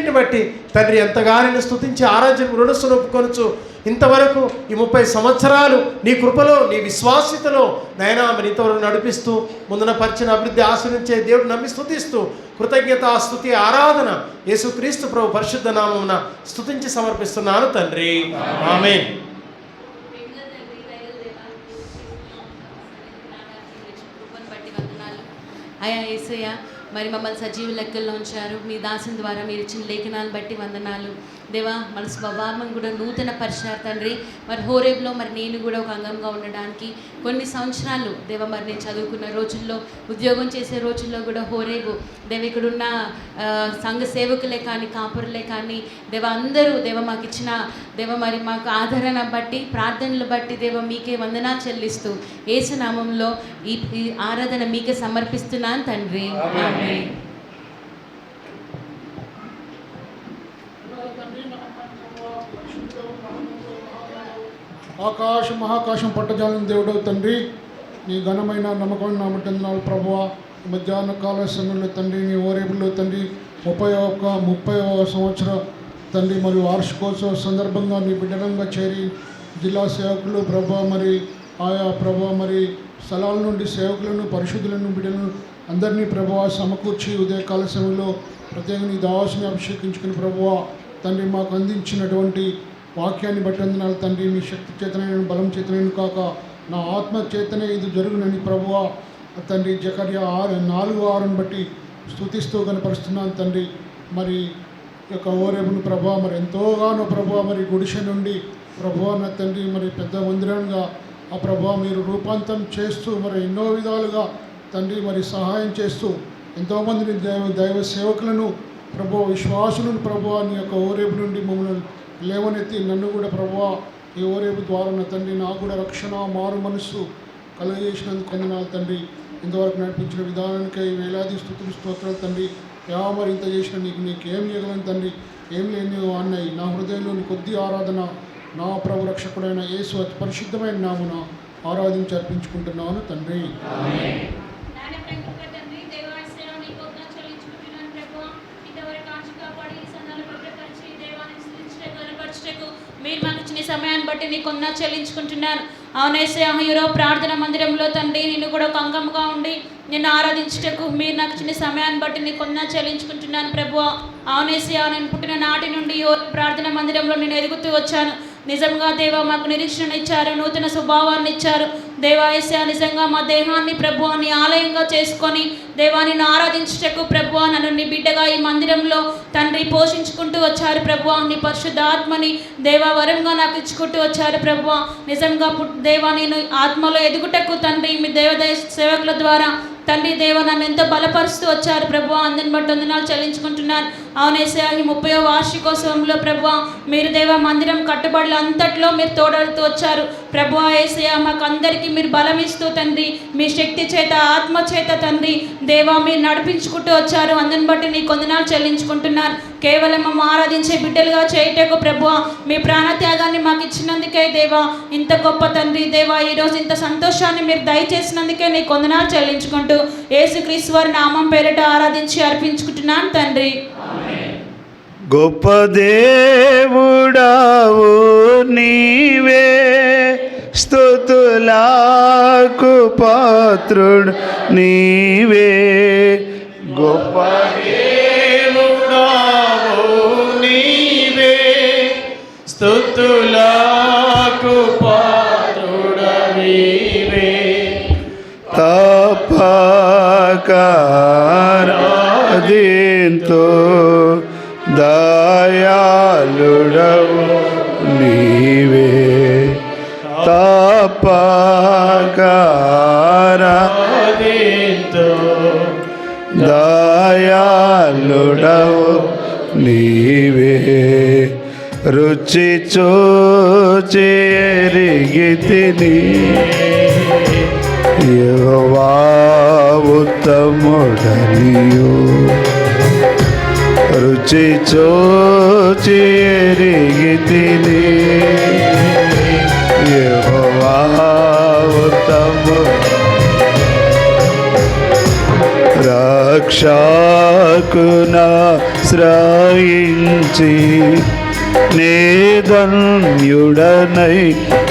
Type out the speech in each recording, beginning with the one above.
వీటన్నిటిని బట్టి తండ్రి ఎంతగానో స్తుతించి ఆరాధన రుణస్సును ఒప్పుకొనొచ్చు. ఇంతవరకు ఈ 30 సంవత్సరాలు నీ కృపలో నీ విశ్వాస్యతలో నైనా మరి ఇంతవరకు నడిపిస్తూ ముందున పరిచిన అభివృద్ధి ఆశ్రయించే దేవుడు నమ్మి స్తుతిస్తూ కృతజ్ఞత స్తుతి ఆరాధన యేసుక్రీస్తు ప్రభు పరిశుద్ధ నామమున స్తుతించి సమర్పిస్తున్నాను తండ్రి. ఆమేన్. అయా యేసయ్య, మరి మమ్మల్ని సజీవ లెక్కల్లో ఉంచారు. మీ దాసుని ద్వారా మీరు ఇచ్చిన లేఖనాలను బట్టి వందనాలు దేవా. మన స్వభావం కూడా నూతన పరిచారు తండ్రి. మరి హోరేబ్లో మరి నేను కూడా ఒక అంగంగా ఉండడానికి కొన్ని సంవత్సరాలు దేవ మరి నేను చదువుకున్న రోజుల్లో, ఉద్యోగం చేసే రోజుల్లో కూడా హోరేబు దేవ ఇక్కడున్న సంఘ సేవకులే కానీ కాపురులే కానీ దేవ అందరూ దేవ మాకు ఇచ్చిన దేవ మరి మాకు ఆదరణ బట్టి ప్రార్థనలు బట్టి దేవ మీకే వందనాలు చెల్లిస్తూ యేసు నామంలో ఈ ఆరాధన మీకే సమర్పిస్తున్నాను తండ్రి. ఆమేన్. ఆకాశం మహాకాశం పట్టజాలని దేవుడవు తండ్రి, నీ ఘనమైన నమ్మకమైన నామటందనాలు ప్రభువ. మధ్యాహ్న కాల సమయంలో తండ్రి నీ ఓరేబుల్లో తండ్రి 30వ సంవత్సరం తండ్రి మరియు వార్షికోత్సవ సందర్భంగా నీ బిడ్డలంగా చేరి జిల్లా సేవకులు ప్రభా మరి ఆయా ప్రభా మరి స్థలాల నుండి సేవకులను పరిశుద్ధులను బిడ్డలను అందరినీ ప్రభువ సమకూర్చి ఉదయకాల సమయంలో ప్రత్యేకంగా నీ దాసుని అభిషేకించుకుని ప్రభువ తండ్రి మాకు అందించినటువంటి వాక్యాన్ని బట్టి వందనాలు తండ్రి. నీ శక్తి చేతనైన బలం చేతనైన కాక నా ఆత్మ చేతనే ఇది జరుగునని ప్రభువ తండ్రి జకర్యా 4:6 బట్టి స్తుతిస్తూ కనపరుస్తున్నాను తండ్రి. మరి యొక్క ఓరేబును ప్రభా మరి ఎంతోగానో ప్రభా మరి గుడిసె నుండి ప్రభువ నా తండ్రి మరి పెద్ద మందిరంగా ఆ ప్రభా మీరు రూపాంతరం చేస్తూ మరి ఎన్నో విధాలుగా తండ్రి మరి సహాయం చేస్తూ ఎంతోమందిని దైవ సేవకులను ప్రభువ విశ్వాసులను ప్రభువ నీ యొక్క ఓరేబు నుండి మమ్మల్ని లేవనెత్తి నన్ను కూడా ప్రభువ ఈ ఓరేబు ద్వారా నా తండ్రి నాకు కూడా రక్షణ మారు మనస్సు కలుగజేసినందుకు వందనాలు తండ్రి. ఇంతవరకు నడిపించిన విధానానికై వేలాది స్తుతులు స్తోత్రాలు తండ్రి. మరి ఇంత చేసిన నీకేం చేయగలను తండ్రి, ఏం లేని అన్నయ్య నా హృదయంలోని కొద్ది ఆరాధన నా ప్రభు రక్షకుడైన యేసు పరిశుద్ధమైన నామున ఆరాధించి అర్పించుకుంటున్నాను తండ్రి. మీరు మాకు ఇచ్చిన సమయాన్ని బట్టి నీకు వందనాలు చెల్లించుకుంటున్నాను. అవునేసయ్యా, ఈరోజు ప్రార్థన మందిరంలో తండ్రి నిన్ను కూడా ఒక అంగంగా ఉండి నిన్ను ఆరాధించుటకు మీరు నాకు ఇచ్చిన సమయాన్ని బట్టి నీకు వందనాలు చెల్లించుకుంటున్నాను ప్రభువా. అవునేసయ్యా, నేను పుట్టిన నాటి నుండి ప్రార్థన మందిరంలో నేను ఎదుగుతూ వచ్చాను. నిజంగా దేవా మాకు నిరీక్షణ ఇచ్చారు, నూతన స్వభావాన్ని ఇచ్చారు దేవా. యేసయ్యా, నిజంగా మా దేహాన్ని ప్రభువాన్ని ఆలయంగా చేసుకొని దేవాన్ని ఆరాధించుటకు ప్రభువా నన్ను నీ బిడ్డగా ఈ మందిరంలో తండ్రి పోషించుకుంటూ వచ్చారు ప్రభువా. నీ పరిశుద్ధ ఆత్మని దేవా వరంగా నాకు ఇచ్చుకుంటూ వచ్చారు ప్రభువా. నిజంగా దేవా నేను ఆత్మలో ఎదుగుటకు తండ్రి మీ దేవదయ సేవకుల ద్వారా తండ్రి దేవ నన్ను ఎంతో బలపరుస్తూ వచ్చారు ప్రభువా. అందరిని బట్టి వందనాలు చెల్లించుకుంటున్నాను. అవునేసయ్యా, ఈ 30వ వార్షికోత్సవంలో ప్రభువా మీరు దేవా మందిరం కట్టుబడులు అంతట్లో మీరు తోడడుతూ వచ్చారు ప్రభువా. యేసయ్యా, మాకు అందరికీ మీరు బలం ఇస్తూ తండ్రి మీ శక్తి చేత ఆత్మ చేత తండ్రి దేవా మీరు నడిపించుకుంటూ వచ్చారు. అందరిని బట్టి నీకు వందనాలు చెల్లించుకుంటున్నాను. కేవలం మేము ఆరాధించే బిడ్డలుగా చేయటకు ప్రభువా మీ ప్రాణత్యాగాన్ని మాకు ఇచ్చినందుకే దేవా ఇంత గొప్ప తండ్రి దేవా ఈరోజు ఇంత సంతోషాన్ని మీరు దయచేసినందుకే నీకు వందనాలు చెల్లించుకుంటూ యేసుక్రీస్తు వారి నామం పేరిట ఆరాధించి అర్పించుకుంటున్నాను తండ్రి. గొప్ప దేవుడావు నీవే, స్తుతులకు పాత్రుడు నీవే. గొప్ప దేవుడావు నీవే, స్తుతులకు పాత్రుడు నీవే. తప్పకారాధింతు దయాళుడవు నీవే. తప్పకారాధింతు దయాళుడవు నీవే. రుచి చూచి ఎరిగితిని యెహోవా ఉత్తముడనియు. రుచి చూచి ఎరిగితిని యెహోవా ఉత్తముడు. రక్షకునా శ్రాయించి నేధన్యుడనై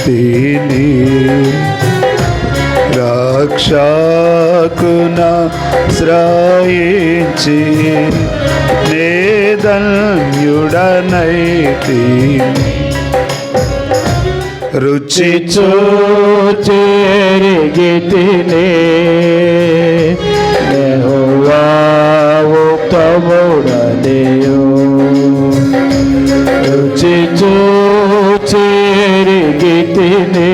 తిని రక్షకున శ్రాయించి నేధన్యుడనై తిని రుచి చూచెరిగి తిని యెహోవా ఉత్తముడనియు రుచి చూచెరిగి తిని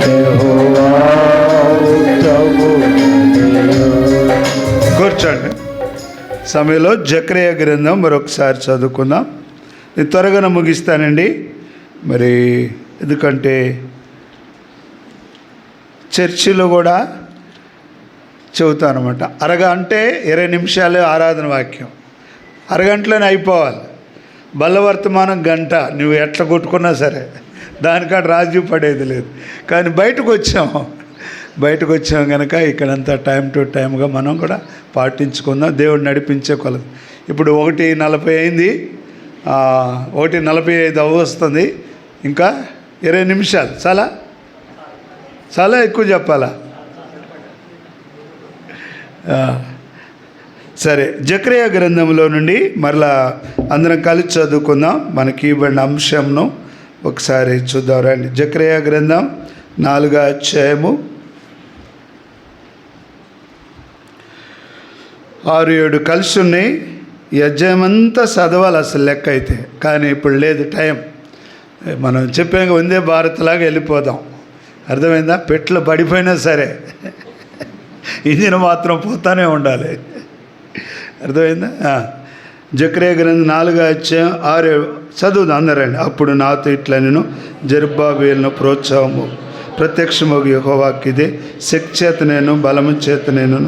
యెహోవా ఉత్తముడనియు. కూర్చోండి. సమయంలో జకర్యా గ్రంథం మరొకసారి చదువుకుందాం. నేను త్వరగా ముగిస్తానండి. మరి ఎందుకంటే చర్చిలో కూడా చెబుతాను అనమాట. అరగంటే 20 నిమిషాలు ఆరాధన వాక్యం, అరగంటలోనే అయిపోవాలి. బల్లవర్తమానం గంట, నువ్వు ఎట్లా కొట్టుకున్నా సరే దానికాడ రాజీ పడేది లేదు. కానీ బయటకు వచ్చాం కనుక ఇక్కడంతా టైం టు టైంగా మనం కూడా పాటించుకుందాం. దేవుడు నడిపించే కొలది. ఇప్పుడు 1:40 అయింది, 1:45 వస్తుంది. ఇంకా 20 నిమిషాలు చాలా ఎక్కువ చెప్పాలా? సరే, జకర్యా గ్రంథంలో నుండి మరలా అందరం కలిసి చదువుకుందాం. మనకి ఇవ్వబడిన అంశంను ఒకసారి చూద్దాం రండి. జకర్యా గ్రంథం 4వ అధ్యాయము 6-7 కలిసి ఉన్నాయి. ఈ అధ్యాయం అంతా చదవాలి అసలు లెక్క అయితే, కానీ ఇప్పుడు లేదు టైం. మనం చెప్పాక వందే భారత్ లాగా వెళ్ళిపోదాం. అర్థమైందా? పెట్లు పడిపోయినా సరే ఇంజిన్ మాత్రం పోతానే ఉండాలి. అర్థమైందా? జకర్యా గ్రంథం 4వ అధ్యాయం 6-7 చదువుదాం అందరండి. అప్పుడు నాతో ఇట్లా నేను జెరుబ్బాబెలును ప్రోత్సాహము ప్రత్యక్షమగు యెహోవాకి ఇదే శక్తి చేత నేను బలము చేత నేను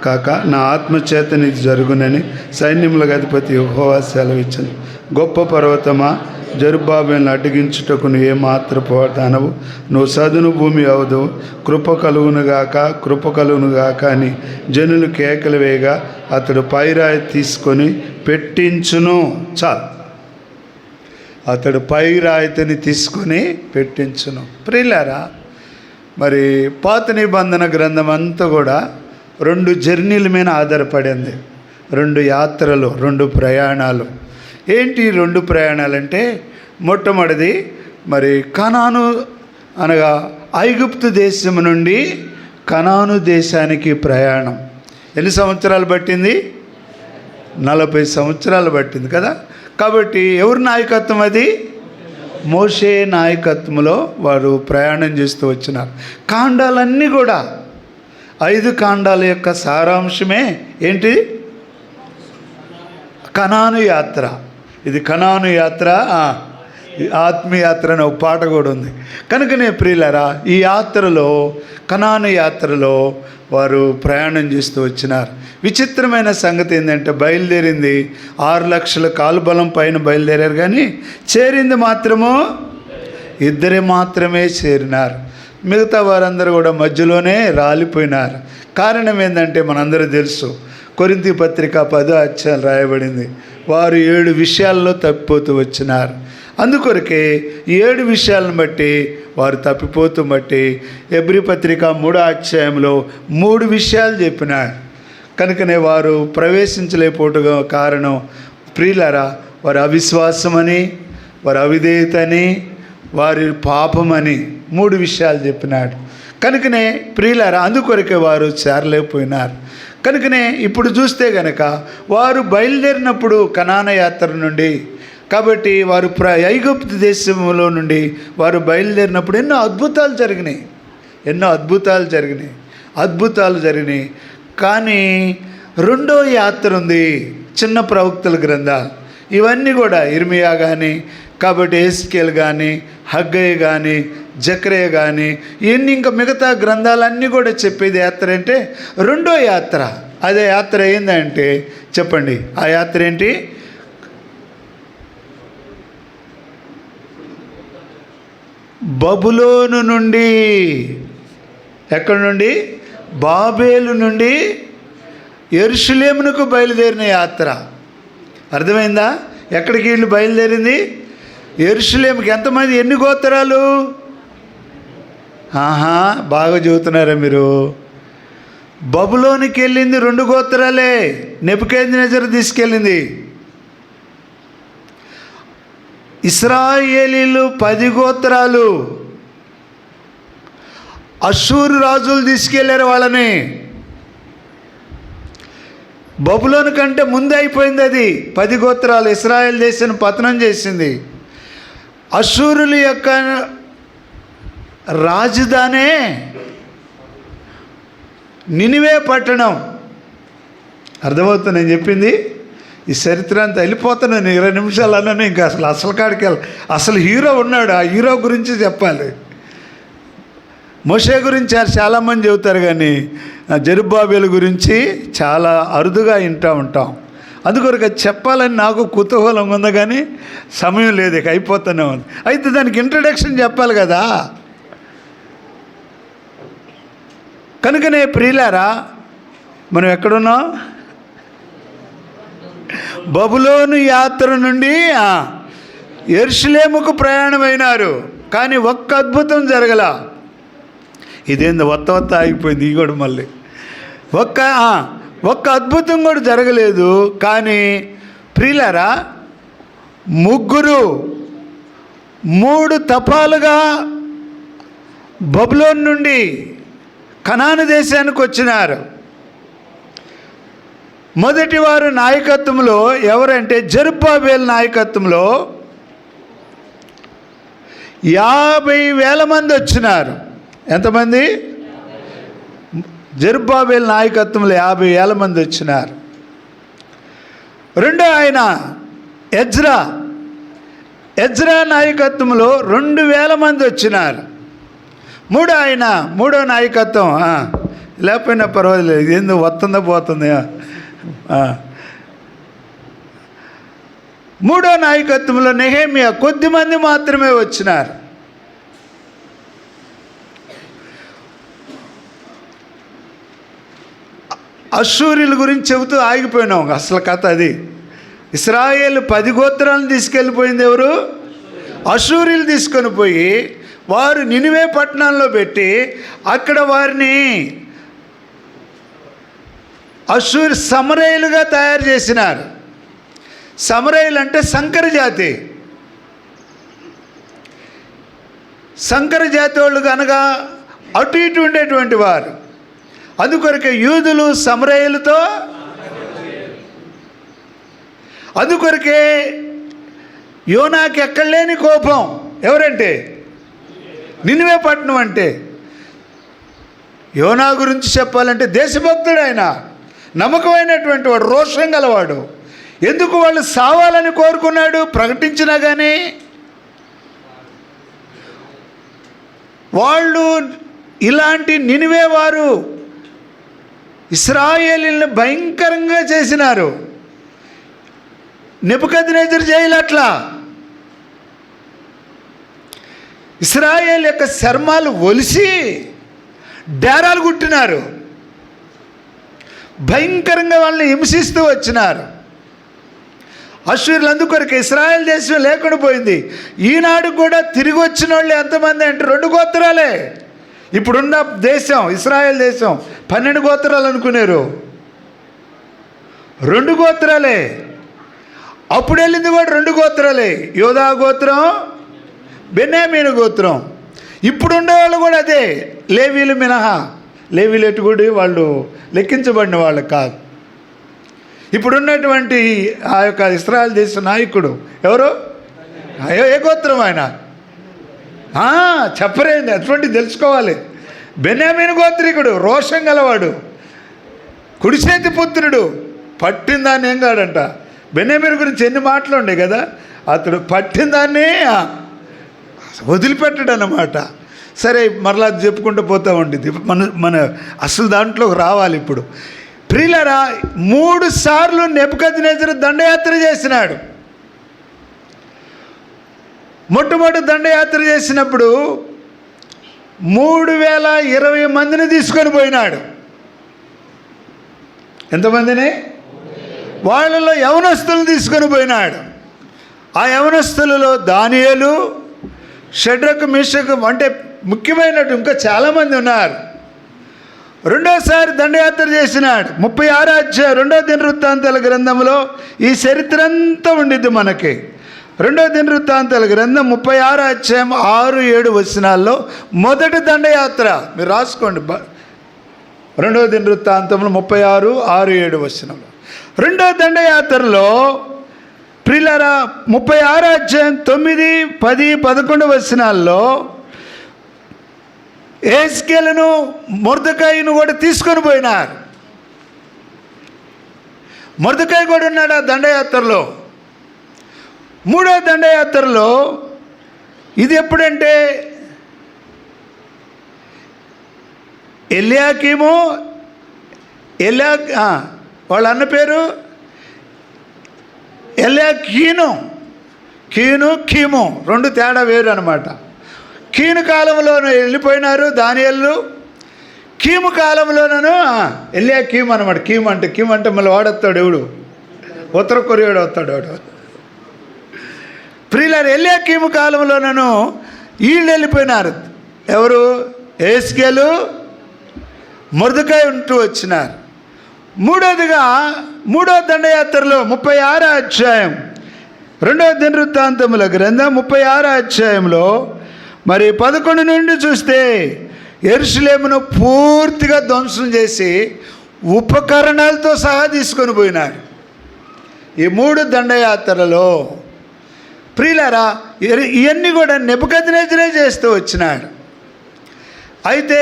కాక నా ఆత్మచేత నీది జరుగునని సైన్యములకు అధిపతి యెహోవా సెలవిచ్చను. గొప్ప పర్వతమా, జెరుబ్బాబెలును అడ్డగించుటకు నువ్వు ఏమాత్రపు దానవు, నువ్వు సదును భూమి అవదు. కృప కలుగునుగాక అని జనులు కేకలు వేయగా అతడు పైరాయి తీసుకొని పెట్టించును. చాలు, అతడు పైరాయితని తీసుకొని పెట్టించును. ప్రియులారా, మరి పాత నిబంధన గ్రంథం అంతా కూడా 2 జర్నీల మీద ఆధారపడింది. 2 యాత్రలు, 2 ప్రయాణాలు. ఏంటి 2 ప్రయాణాలంటే, మొట్టమొదటిది మరి కనాను అనగా ఐగుప్తు దేశం నుండి కనాను దేశానికి ప్రయాణం. ఎన్ని సంవత్సరాలు పట్టింది? 40 సంవత్సరాలు పట్టింది కదా. కాబట్టి ఎవరి నాయకత్వం అది? మోషే నాయకత్వంలో వారు ప్రయాణం చేస్తూ వచ్చినారు. కాండాలన్నీ కూడా 5 కాండాల యొక్క సారాంశమే ఏంటి? కనాను యాత్ర. ఇది కనాను యాత్ర, ఆత్మయాత్ర అనే ఒక పాట కూడా ఉంది. కనుకనే ప్రియులారా, ఈ యాత్రలో కనాను యాత్రలో వారు ప్రయాణం చేస్తూ వచ్చినారు. విచిత్రమైన సంగతి ఏంటంటే, బయలుదేరింది 6 లక్షల కాలుబలం పైన బయలుదేరారు, కానీ చేరింది మాత్రము 2 మాత్రమే చేరినారు. మిగతా వారందరూ కూడా మధ్యలోనే రాలిపోయినారు. కారణం ఏంటంటే మనందరూ తెలుసు, కొరింథీ పత్రిక 10వ అధ్యాయం రాయబడింది, వారు 7 విషయాల్లో తప్పిపోతూ వచ్చినారు. అందుకొరకే 7 విషయాలను బట్టి వారు తప్పిపోతూ బట్టి హెబ్రీ పత్రిక 3వ అధ్యాయంలో 3 విషయాలు చెప్పినారు. కనుకనే వారు ప్రవేశించలేకపోవటం కారణం ప్రియులారా, వారి అవిశ్వాసమని, వారి అవిధేయతని, వారి పాపమని 3 విషయాలు చెప్పినాడు. కనుకనే ప్రియులారా, అందుకొరకే వారు చేరలేకపోయినారు. కనుకనే ఇప్పుడు చూస్తే గనక వారు బయలుదేరినప్పుడు కనాన యాత్ర నుండి, కాబట్టి వారు ఐగుప్తు దేశంలో నుండి వారు బయలుదేరినప్పుడు ఎన్నో అద్భుతాలు జరిగినాయి. కానీ 2వ యాత్ర ఉంది, చిన్న ప్రవక్తల గ్రంథాలు. ఇవన్నీ కూడా ఇర్మియా కానీ, కాబట్టి ఎస్కేల్ కానీ, హగ్గయ్య కానీ, జకర్యా కానీ, ఇవన్నీ ఇంకా మిగతా గ్రంథాలన్నీ కూడా చెప్పేది యాత్ర అంటే 2వ యాత్ర. అదే యాత్ర ఏందంటే చెప్పండి, ఆ యాత్ర ఏంటి? బబులోను నుండి, ఎక్కడి నుండి? బాబేలు నుండి యెరూషలేమునకు బయలుదేరిన యాత్ర. అర్థమైందా? ఎక్కడికి వీళ్ళు బయలుదేరింది? యెరూషలేముకి. ఎంతమంది, ఎన్ని గోత్రాలు? బాగా చదువుతున్నారా మీరు? బబులోనికి వెళ్ళింది 2 గోత్రాలే, నెబుకద్నెజరు తీసుకెళ్ళింది. ఇశ్రాయేలీలు 10 గోత్రాలు. అష్షూరు రాజులు తీసుకెళ్లారు వాళ్ళని. బబులోను కంటే ముందు అయిపోయింది అది. 10 గోత్రాలు ఇశ్రాయేల్ దేశాన్ని పతనం చేసింది. అష్షూరుల యొక్క రాజధానే నినివే పట్టణం. అర్థమవుతుంది నేను చెప్పింది? ఈ చరిత్ర అంతా వెళ్ళిపోతున్నాను 20 నిమిషాలు అన్నాను. ఇంకా అసలు కాడికి అసలు హీరో ఉన్నాడు, ఆ హీరో గురించి చెప్పాలి. మోషే గురించి చాలామంది చెబుతారు, కానీ జెరుబ్బాబెలు గురించి చాలా అరుదుగా వింటూ ఉంటాం. అందుకొరకు అది చెప్పాలని నాకు కుతూహలం ఉంది, కానీ సమయం లేదు, ఇక అయిపోతూనే ఉంది. అయితే దానికి ఇంట్రడక్షన్ చెప్పాలి కదా. కనుకనే ప్రియులారా, మనం ఎక్కడున్నాం? బబులోను యాత్ర నుండి యెరూషలేముకు ప్రయాణమైనారు. కానీ ఒక్క అద్భుతం జరగల. ఇదేంది వత్త ఆగిపోయింది. ఈ కూడా మళ్ళీ ఒక్క అద్భుతం కూడా జరగలేదు. కానీ ప్రియులారా, 3 తపాలుగా బబులోను నుండి కనాను దేశానికి వచ్చినారు. మొదటి వారు నాయకత్వంలో ఎవరంటే జెరుబ్బాబెలు నాయకత్వంలో 50,000 మంది వచ్చినారు. ఎంతమంది? జెరుబ్బాబెలు నాయకత్వంలో 50,000 మంది వచ్చినారు. రెండో ఆయన ఎజ్రా నాయకత్వంలో 2,000 మంది వచ్చినారు. మూడో నాయకత్వం లేకపోయినా పర్వాలేదు, ఎందుకు వస్తుందా పోతుంది. మూడో నాయకత్వంలో నెహెమ్యా. కొద్దిమంది మాత్రమే వచ్చినారు. అష్షూరీల గురించి చెబుతూ ఆగిపోయినాం. అసలు కథ అది. ఇశ్రాయేలు 10 గోత్రాలను తీసుకెళ్ళిపోయింది ఎవరు? అష్షూరీలు తీసుకొని పోయి వారు నినివే పట్టణంలో పెట్టి అక్కడ వారిని అష్షూరు సమరయులుగా తయారు చేసినారు. సమరయులు అంటే సంకర జాతి. సంకర జాతి వాళ్ళు కనుక అటు ఇటు ఉండేటువంటి వారు. అందుకొరకే యూదులు సమరయులతో, అందుకొరకే యోనాకి ఎక్కడ లేని కోపం. ఎవరంటే? నినివే పట్టణం అంటే. యోనా గురించి చెప్పాలంటే దేశభక్తుడు ఆయన, నమ్మకమైనటువంటి వాడు, రోషం గలవాడు. ఎందుకు వాళ్ళు సావాలని కోరుకున్నాడు? ప్రకటించినా కానీ వాళ్ళు ఇలాంటి నినివే వారు ఇశ్రాయేలీలను భయంకరంగా చేసినారు. నెబుకద్నెజరు చేయలట్లా. ఇశ్రాయేల్ యొక్క చర్మాలు ఒలిసి డేరాలు కుట్టినారు. భయంకరంగా వాళ్ళని హింసిస్తూ వచ్చినారు. అష్షూరులు అందుకొరకు ఇశ్రాయేల్ దేశం లేకుండా పోయింది. ఈనాడు కూడా తిరిగి వచ్చిన వాళ్ళు ఎంతమంది అంటే 2 గోత్రాలే. ఇప్పుడున్న దేశం ఇశ్రాయేల్ దేశం 12 గోత్రాలు అనుకున్నారు. 2 గోత్రాలే. అప్పుడు వెళ్ళింది కూడా 2 గోత్రాలే. యోధా గోత్రం, బెన్యామీను గోత్రం. ఇప్పుడు ఉండేవాళ్ళు కూడా అదే, లేవీలు మినహా. లేవీలు ఎటుగుడి వాళ్ళు లెక్కించబడిన వాళ్ళు కాదు. ఇప్పుడున్నటువంటి ఆ యొక్క ఇశ్రాయేల్ దేశ నాయకుడు ఎవరు? ఏ గోత్రం ఆయన? చెప్పరేంది, అటువంటి తెలుసుకోవాలి. బెన్యామీను గోత్రికుడు, రోషం గలవాడు, కుడిచేతి పుత్రుడు. పట్టిన దాన్ని ఏం కాడంట. బెన్యామీను గురించి ఎన్ని మాటలు ఉండే కదా. అతడు పట్టిన దాన్ని వదిలిపెట్టడు అన్నమాట. సరే, మరలా చెప్పుకుంటూ పోతూ ఉండేది. మన అసలు దాంట్లోకి రావాలి ఇప్పుడు. ప్రియులారా, 3 సార్లు నెబుకద్నెజరు దండయాత్ర చేసినాడు. మొట్టమొదటి దండయాత్ర చేసినప్పుడు 3,020 మందిని తీసుకొని పోయినాడు. ఎంతమందిని? వాళ్ళలో యవనస్తులను తీసుకొని పోయినాడు. ఆ యవనస్తులలో దానియేలు, షడ్రకు, మేషకు అంటే ముఖ్యమైనట్టు ఇంకా చాలామంది ఉన్నారు. రెండోసారి దండయాత్ర చేసినాడు. 36వ అధ్యాయం 2వ దినవృత్తాంతాల గ్రంథంలో ఈ చరిత్ర అంతా ఉండిద్ది మనకి. 2వ దినవృత్తాంతాల గ్రంథం 36వ అధ్యాయం 6-7 వచనాల్లో మొదటి దండయాత్ర మీరు రాసుకోండి. 2వ దినవృత్తాంతంలో 36-6-7 వచనంలో రెండో దండయాత్రలో ప్రియులారా 36వ అధ్యాయం 9, 10, 11 వచనాల్లో యెహెజ్కేలును మొర్దెకాయిను కూడా తీసుకొని పోయినారు. మొర్దెకాయి కూడా ఉన్నాడు ఆ దండయాత్రలో. మూడో దండయాత్రలో ఇది ఎప్పుడంటే ఎల్యాకీము వాళ్ళ అన్న పేరు ఎల్యాకీను. కీము రెండు తేడా వేరు అనమాట. కీను కాలంలోనూ వెళ్ళిపోయినారు దానియేలు. కీము కాలంలోనూ ఎల్యాకీము అనమాట. కీము అంటే మళ్ళీ వాడొస్తాడు ఎవడు, ఉత్తర కొరియాడు వస్తాడు వాడు. ప్రియులారు ఎల్యాకీము కాలంలోనూ వీళ్ళు వెళ్ళిపోయినారు. ఎవరు? యెహెజ్కేలు, మొర్దెకాయి ఉంటూ వచ్చినారు. మూడోదిగా మూడో దండయాత్రలో 36వ అధ్యాయం 2వ దినవృత్తాంతముల గ్రంథం 36వ అధ్యాయంలో మరి 11 నుండి చూస్తే యెరూషలేమును పూర్తిగా ధ్వంసం చేసి ఉపకరణాలతో సహా తీసుకొని పోయినారు. ఈ 3 దండయాత్రలలో ప్రియులారా ఇవన్నీ కూడా నెబుకద్నెజరే చేస్తూ వచ్చినాడు. అయితే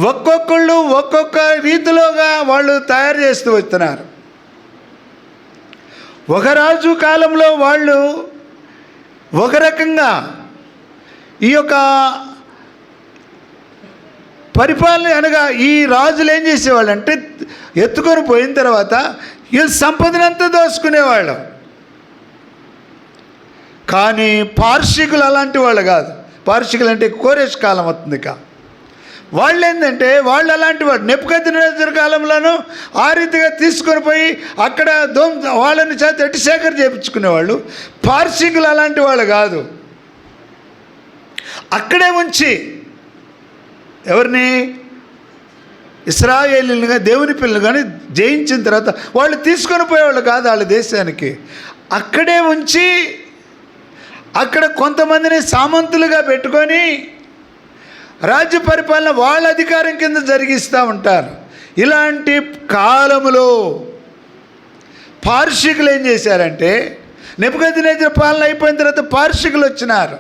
ఒక్కొక్కళ్ళు ఒక్కొక్క రీతిలోగా వాళ్ళు తయారు చేస్తూ వస్తున్నారు. ఒక రాజు కాలంలో వాళ్ళు ఒక రకంగా ఈ యొక్క పరిపాలన అనగా ఈ రాజులు ఏం చేసేవాళ్ళు అంటే ఎత్తుకొని పోయిన తర్వాత ఈ సంపదనంతా దోసుకునేవాళ్ళు. కానీ పార్షికులు అలాంటి వాళ్ళు కాదు. పార్షికులు అంటే కోరేష్ కాలం అవుతుంది. వాళ్ళు ఏంటంటే వాళ్ళు అలాంటి వాడు నెబుకద్నెజరు కాలంలోనూ ఆ రీతిగా తీసుకొని పోయి అక్కడ వాళ్ళని చేత ఎట్టిశేఖర్ చేయించుకునేవాళ్ళు. పార్షికులు అలాంటి వాళ్ళు కాదు. అక్కడే ఉంచి ఎవరిని? ఇశ్రాయేలీయులుగా దేవుని పిల్లలు కానీ జయించిన తర్వాత వాళ్ళు తీసుకొని పోయేవాళ్ళు కాదు వాళ్ళ దేశానికి. అక్కడే ఉంచి అక్కడ కొంతమందిని సామంతులుగా పెట్టుకొని రాజ్య పరిపాలన వాళ్ళ అధికారం కింద జరిగిస్తూ ఉంటారు. ఇలాంటి కాలములో పార్షికులు ఏం చేశారంటే నెబుకద్నెజరు పాలన అయిపోయిన తర్వాత పార్షికులు వచ్చినారు.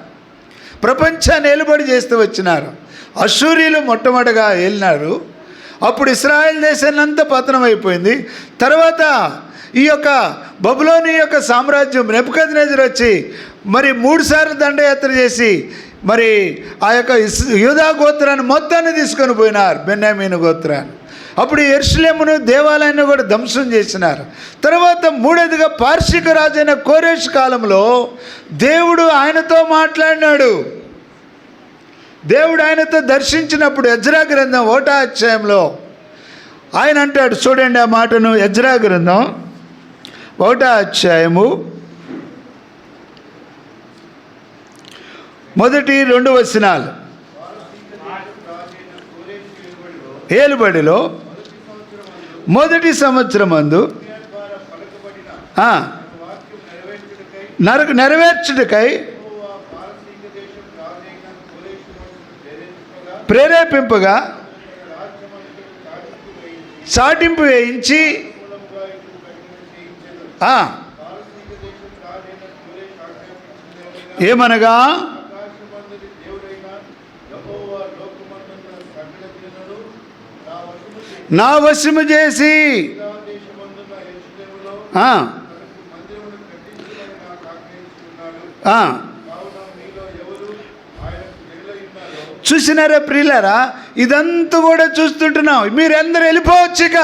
ప్రపంచాన్ని ఏలుబడి చేస్తూ వచ్చినారు. అష్షూరీయులు మొట్టమొదటిగా వెళ్ళినారు. అప్పుడు ఇశ్రాయేల్ దేశాన్ని అంతా పతనం అయిపోయింది. తర్వాత ఈ యొక్క బబులోని యొక్క సామ్రాజ్యం నెబుకద్నెజరు వచ్చి మరి 3 సార్లు దండయాత్ర చేసి మరి ఆ యొక్క యూదా గోత్రాన్ని మొత్తాన్ని తీసుకొని పోయినారు, బెన్యామీను గోత్రాన్ని. అప్పుడు యెరూషలేమును దేవాలయాన్ని కూడా ధ్వంసం చేసినారు. తర్వాత మూడోదిగా పార్షిక రాజైన కోరేష్ కాలంలో దేవుడు ఆయనతో మాట్లాడినాడు. దేవుడు ఆయనతో దర్శించినప్పుడు ఎజ్రా గ్రంథం 1వ అధ్యాయంలో ఆయన అంటాడు, చూడండి ఆ మాటను. ఎజ్రా గ్రంథం 1వ అధ్యాయము 1-2 వచనాలు. ఏలుబడిలో మొదటి సంవత్సరమందు నెరవేర్చుటకై ప్రేరేపింపగా చాటింపు వేయించి ఏమనగా నా వశము చేసి చూసినారా ప్రియులారా? ఇదంతా కూడా చూస్తుంటున్నాం. మీరందరూ వెళ్ళిపోవచ్చుక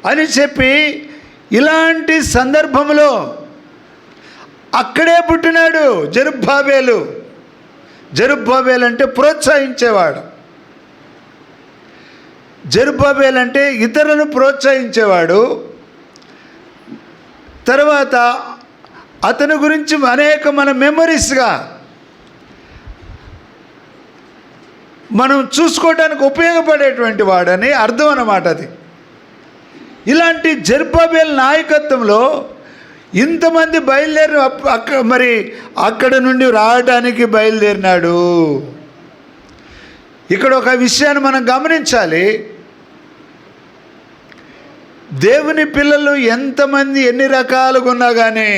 అని చెప్పి ఇలాంటి సందర్భంలో అక్కడే పుట్టినాడు జెరుబ్బాబెలు. జెరుబ్బాబెలు అంటే ప్రోత్సహించేవాడు. జెరుబ్బాబెలు అంటే ఇతరులను ప్రోత్సహించేవాడు. తర్వాత అతని గురించి అనేక మన మెమరీస్గా మనం చూసుకోవడానికి ఉపయోగపడేటువంటి వాడని అర్థం అన్నమాట అది. ఇలాంటి జెరుబ్బాబెలు నాయకత్వంలో ఇంతమంది బయలుదేరి మరి అక్కడ నుండి రావడానికి బయలుదేరినాడు. ఇక్కడ ఒక విషయాన్ని మనం గమనించాలి. దేవుని పిల్లలు ఎంతమంది ఎన్ని రకాలుగా ఉన్నా కానీ,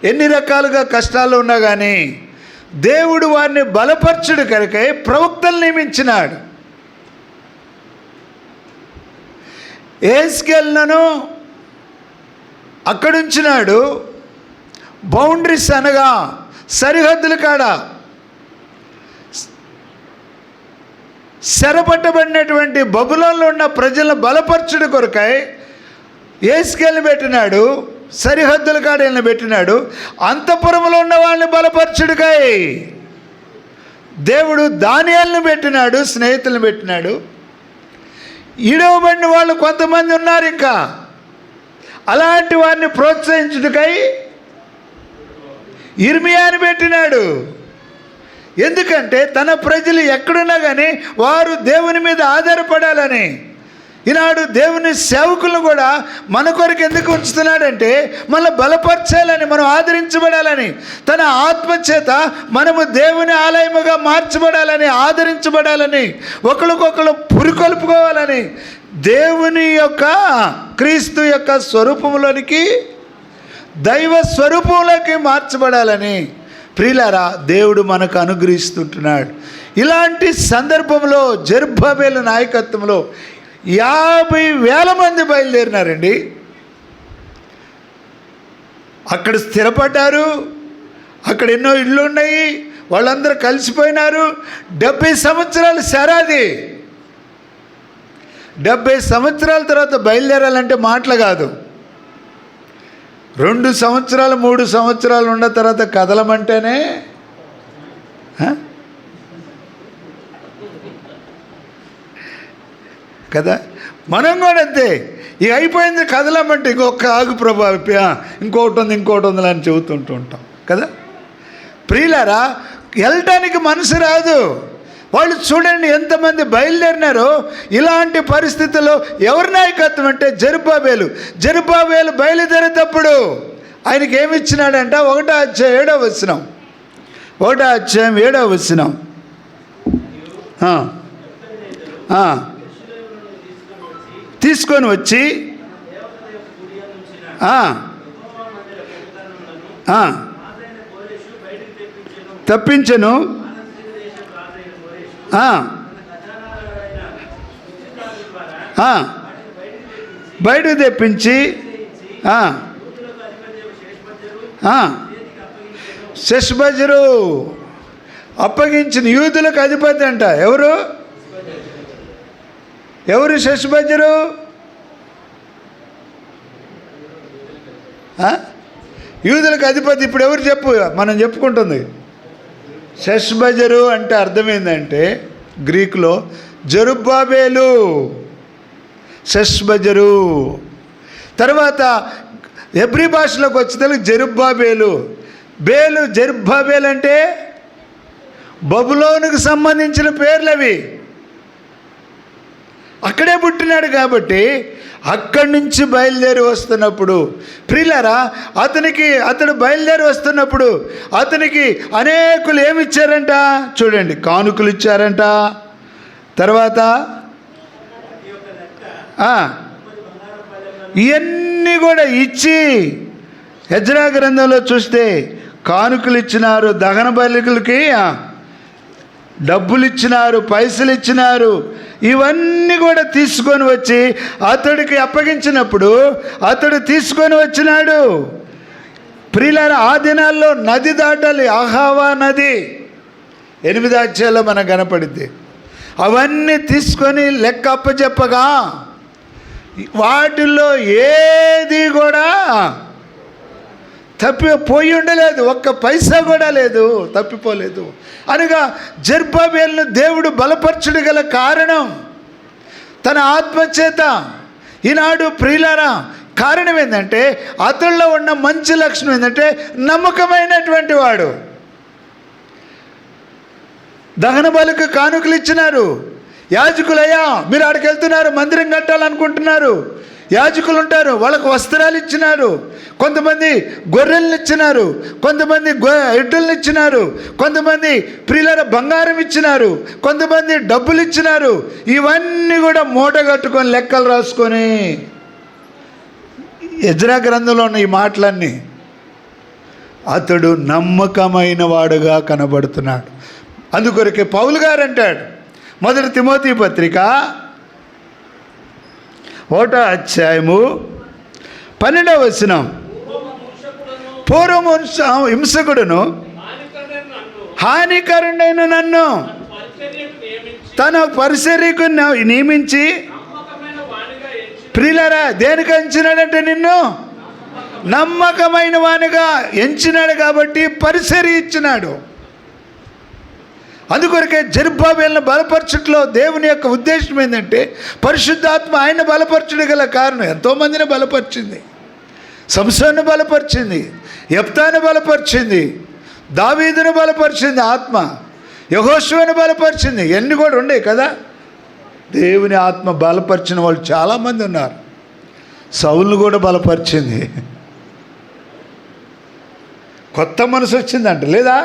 ఎన్ని రకాలుగా కష్టాలు ఉన్నా కానీ దేవుడు వారిని బలపరచుడు కనుకై ప్రవక్తలు నియమించినాడు. యెహెజ్కేలును అక్కడుంచినాడు. బౌండరీస్ అనగా సరిహద్దుల కాడ చెరపట్టబడినటువంటి బబులోన్లో ఉన్న ప్రజలను బలపరచుడు కొరకై యెహెజ్కేలును పెట్టినాడు. సరిహద్దుల కాడలను పెట్టినాడు. అంతఃపురంలో ఉన్న వాళ్ళని బలపరచుడుకై దేవుడు దానియేలును పెట్టినాడు, స్నేహితులను పెట్టినాడు. ఈడవబడిన వాళ్ళు కొంతమంది ఉన్నారు. ఇంకా అలాంటి వారిని ప్రోత్సహించుటకై ఇర్మియాని పెట్టినాడు. ఎందుకంటే తన ప్రజలు ఎక్కడున్నా కానీ వారు దేవుని మీద ఆధారపడాలని. ఈనాడు దేవుని సేవకులను కూడా మన కొరకు ఎందుకు ఉంచుతున్నాడంటే మన బలపరచాలని, మనం ఆదరించబడాలని, తన ఆత్మచేత మనము దేవుని ఆలయముగా మార్చబడాలని, ఆదరించబడాలని, ఒకరికొకరు పురికొల్పుకోవాలని, దేవుని యొక్క క్రీస్తు యొక్క స్వరూపంలోనికి, దైవ స్వరూపంలోకి మార్చబడాలని ప్రియులారా దేవుడు మనకు అనుగ్రహిస్తుంటున్నాడు. ఇలాంటి సందర్భంలో జెరుబ్బాబెలు నాయకత్వంలో 50,000 మంది బయలుదేరినారండి. అక్కడ స్థిరపడ్డారు. అక్కడ ఎన్నో ఇళ్ళు ఉన్నాయి. వాళ్ళందరూ కలిసిపోయినారు. 70 సంవత్సరాలు శరాది. 70 సంవత్సరాల తర్వాత బయలుదేరాలంటే మాటలు కాదు. 2 సంవత్సరాలు 3 సంవత్సరాలు ఉన్న తర్వాత కదలమంటేనే కదా. మనం కూడా అంతే. ఇక అయిపోయింది కదలమంటే ఇంకొక ఆగు ప్రభా, ఇంకోటి ఉంది అని చెబుతుంటూ ఉంటాం కదా. ప్రియులారా వెళ్ళటానికి మనసు రాదు. వాళ్ళు చూడండి ఎంతమంది బయలుదేరినారో. ఇలాంటి పరిస్థితుల్లో ఎవరి నాయకత్వం అంటే జెరుబ్బాబెలు బయలుదేరేటప్పుడు ఆయనకి ఏమి ఇచ్చినాడంట? 1వ అధ్యాయం 7వ వచనం. 1వ అధ్యాయం 7వ వచనం. తీసుకొని వచ్చి తప్పించను. బయటకు తెప్పించి షెష్బజ్జరు అప్పగించిన యూదులకు అధిపతి అంట. ఎవరు షెష్బజ్జరు? యూదులకు అధిపతి. ఇప్పుడు ఎవరు చెప్పు, మనం చెప్పుకుంటుంది. షెష్బజ్జరు అంటే అర్థమైందంటే గ్రీకులో జెరుబ్బాబెలు, షెష్బజ్జరు. తర్వాత హెబ్రీ భాషలోకి వచ్చేసరికి జెరుబ్బాబెలు. జెరుబ్బాబెలు అంటే బబులోనుకు సంబంధించిన పేర్లు అవి. అక్కడే పుట్టినాడు కాబట్టి అక్కడి నుంచి బయలుదేరి వస్తున్నప్పుడు ప్రియులారా అతడు బయలుదేరి వస్తున్నప్పుడు అతనికి అనేకులు ఏమి ఇచ్చారంట చూడండి. కానుకలు ఇచ్చారంట. తర్వాత ఇవన్నీ కూడా ఇచ్చి ఎజ్రా గ్రంథంలో చూస్తే కానుకలు ఇచ్చినారు, దహన బలికలకి డబ్బులు ఇచ్చినారు, పైసలు ఇచ్చినారు. ఇవన్నీ కూడా తీసుకొని వచ్చి అతడికి అప్పగించినప్పుడు అతడు తీసుకొని వచ్చినాడు. ప్రియులారా ఆ దినాల్లో నది దాటాలి, అహావా నది. 8వ అధ్యాయంలో మనకు కనపడింది. అవన్నీ తీసుకొని లెక్క అప్పచెప్పగా వాటిల్లో ఏది కూడా తప్పిపోయి ఉండలేదు. ఒక్క పైసా కూడా లేదు, తప్పిపోలేదు. అనగా జెరుబ్బాబెలును దేవుడు బలపరచుడు గల కారణం తన ఆత్మచేత. ఈనాడు ప్రియులారా, కారణం ఏంటంటే అతడిలో ఉన్న మంచి లక్షణం ఏంటంటే నమ్మకమైనటువంటి వాడు. దహన బలికి కానుకలు ఇచ్చినారు యాజకులయ్యా, మీరు ఆడికి వెళ్తున్నారు, మందిరం కట్టాలనుకుంటున్నారు, యాజకులు ఉంటారు, వాళ్ళకు వస్త్రాలు ఇచ్చినారు, కొంతమంది గొర్రెలను ఇచ్చినారు, కొంతమంది ఎడ్డులను ఇచ్చినారు, కొంతమంది ప్రియుల బంగారం ఇచ్చినారు, కొంతమంది డబ్బులు ఇచ్చినారు. ఇవన్నీ కూడా మూట కట్టుకొని లెక్కలు రాసుకొని ఎజ్రా గ్రంథంలో ఉన్న ఈ మాటలన్నీ అతడు నమ్మకమైన వాడుగా కనబడుతున్నాడు. అందుకొరకే పౌలు గారు అంటాడు, 1 తిమోతి పత్రిక 1వ అధ్యాయము 12వ వచనం, పూర్వం హింసకుడును హానికరుడైన నన్ను తన పరిచర్యకు నియమించి, ప్రియులారా దేనికి ఎంచినాడంటే నిన్ను నమ్మకమైన వానిగా ఎంచినాడు కాబట్టి పరిచర్య ఇచ్చినాడు. అందుకొరకే జెరుబ్బాబెలును బలపరచుట్లో దేవుని యొక్క ఉద్దేశం ఏంటంటే పరిశుద్ధాత్మ ఆయన బలపరచుడు గల కారణం ఎంతోమందిని బలపరిచింది. సంసోనును బలపరిచింది, యెఫ్తాను బలపరిచింది, దావీదును బలపరిచింది ఆత్మ, యెహోషువను బలపరిచింది. ఎన్ని కూడా ఉండే కదా. దేవుని ఆత్మ బలపరిచిన వాళ్ళు చాలామంది ఉన్నారు. సౌలును కూడా బలపరిచింది. కొత్త మనసు వచ్చిందంట లేదా?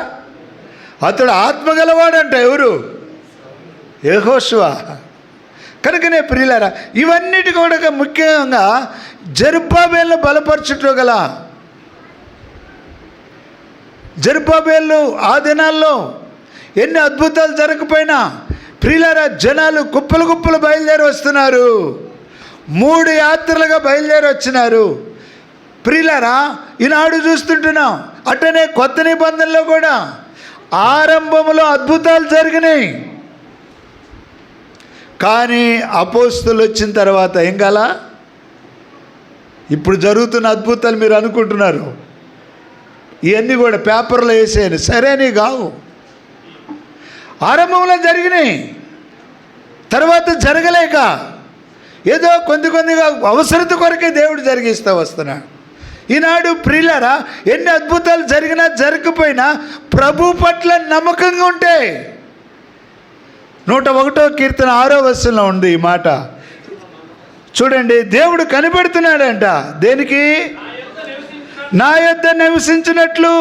అతడు ఆత్మ గలవాడంట. ఎవరు? యెహోషువ. కనుకనే ప్రియులారా, ఇవన్నిటి కూడా ముఖ్యంగా జెరుబ్బాబెలును బలపరచుట గల జెరుబ్బాబెలు ఆ దినాల్లో ఎన్ని అద్భుతాలు జరగకపోయినా ప్రియులారా జనాలు కుప్పలు కుప్పలు బయలుదేరి వస్తున్నారు. 3 యాత్రలుగా బయలుదేరి వచ్చినారు. ప్రియులారా ఈనాడు చూస్తుంటున్నాం. అట్టనే కొత్త నిబంధనలో కూడా ఆరంభంలో అద్భుతాలు జరిగినాయి. కానీ అపోస్తులు వచ్చిన తర్వాత ఏం కాల? ఇప్పుడు జరుగుతున్న అద్భుతాలు మీరు అనుకుంటున్నారు ఇవన్నీ కూడా పేపర్లో వేసేయను, సరేని కావు. ఆరంభంలో జరిగినాయి, తర్వాత జరగలేక ఏదో కొద్దిగా అవసరత కొరకే దేవుడు జరిగిస్తూ వస్తున్నాడు. ఈనాడు ప్రియులారా ఎన్ని అద్భుతాలు జరిగినా జరగకపోయినా ప్రభు పట్ల నమ్మకంగా ఉంటే 101వ కీర్తన 6వ వచనంలో ఉంది ఈ మాట. చూడండి, దేవుడు కనిపెడుతున్నాడంట. దేనికి? నా యొద్ద నివసించినట్లు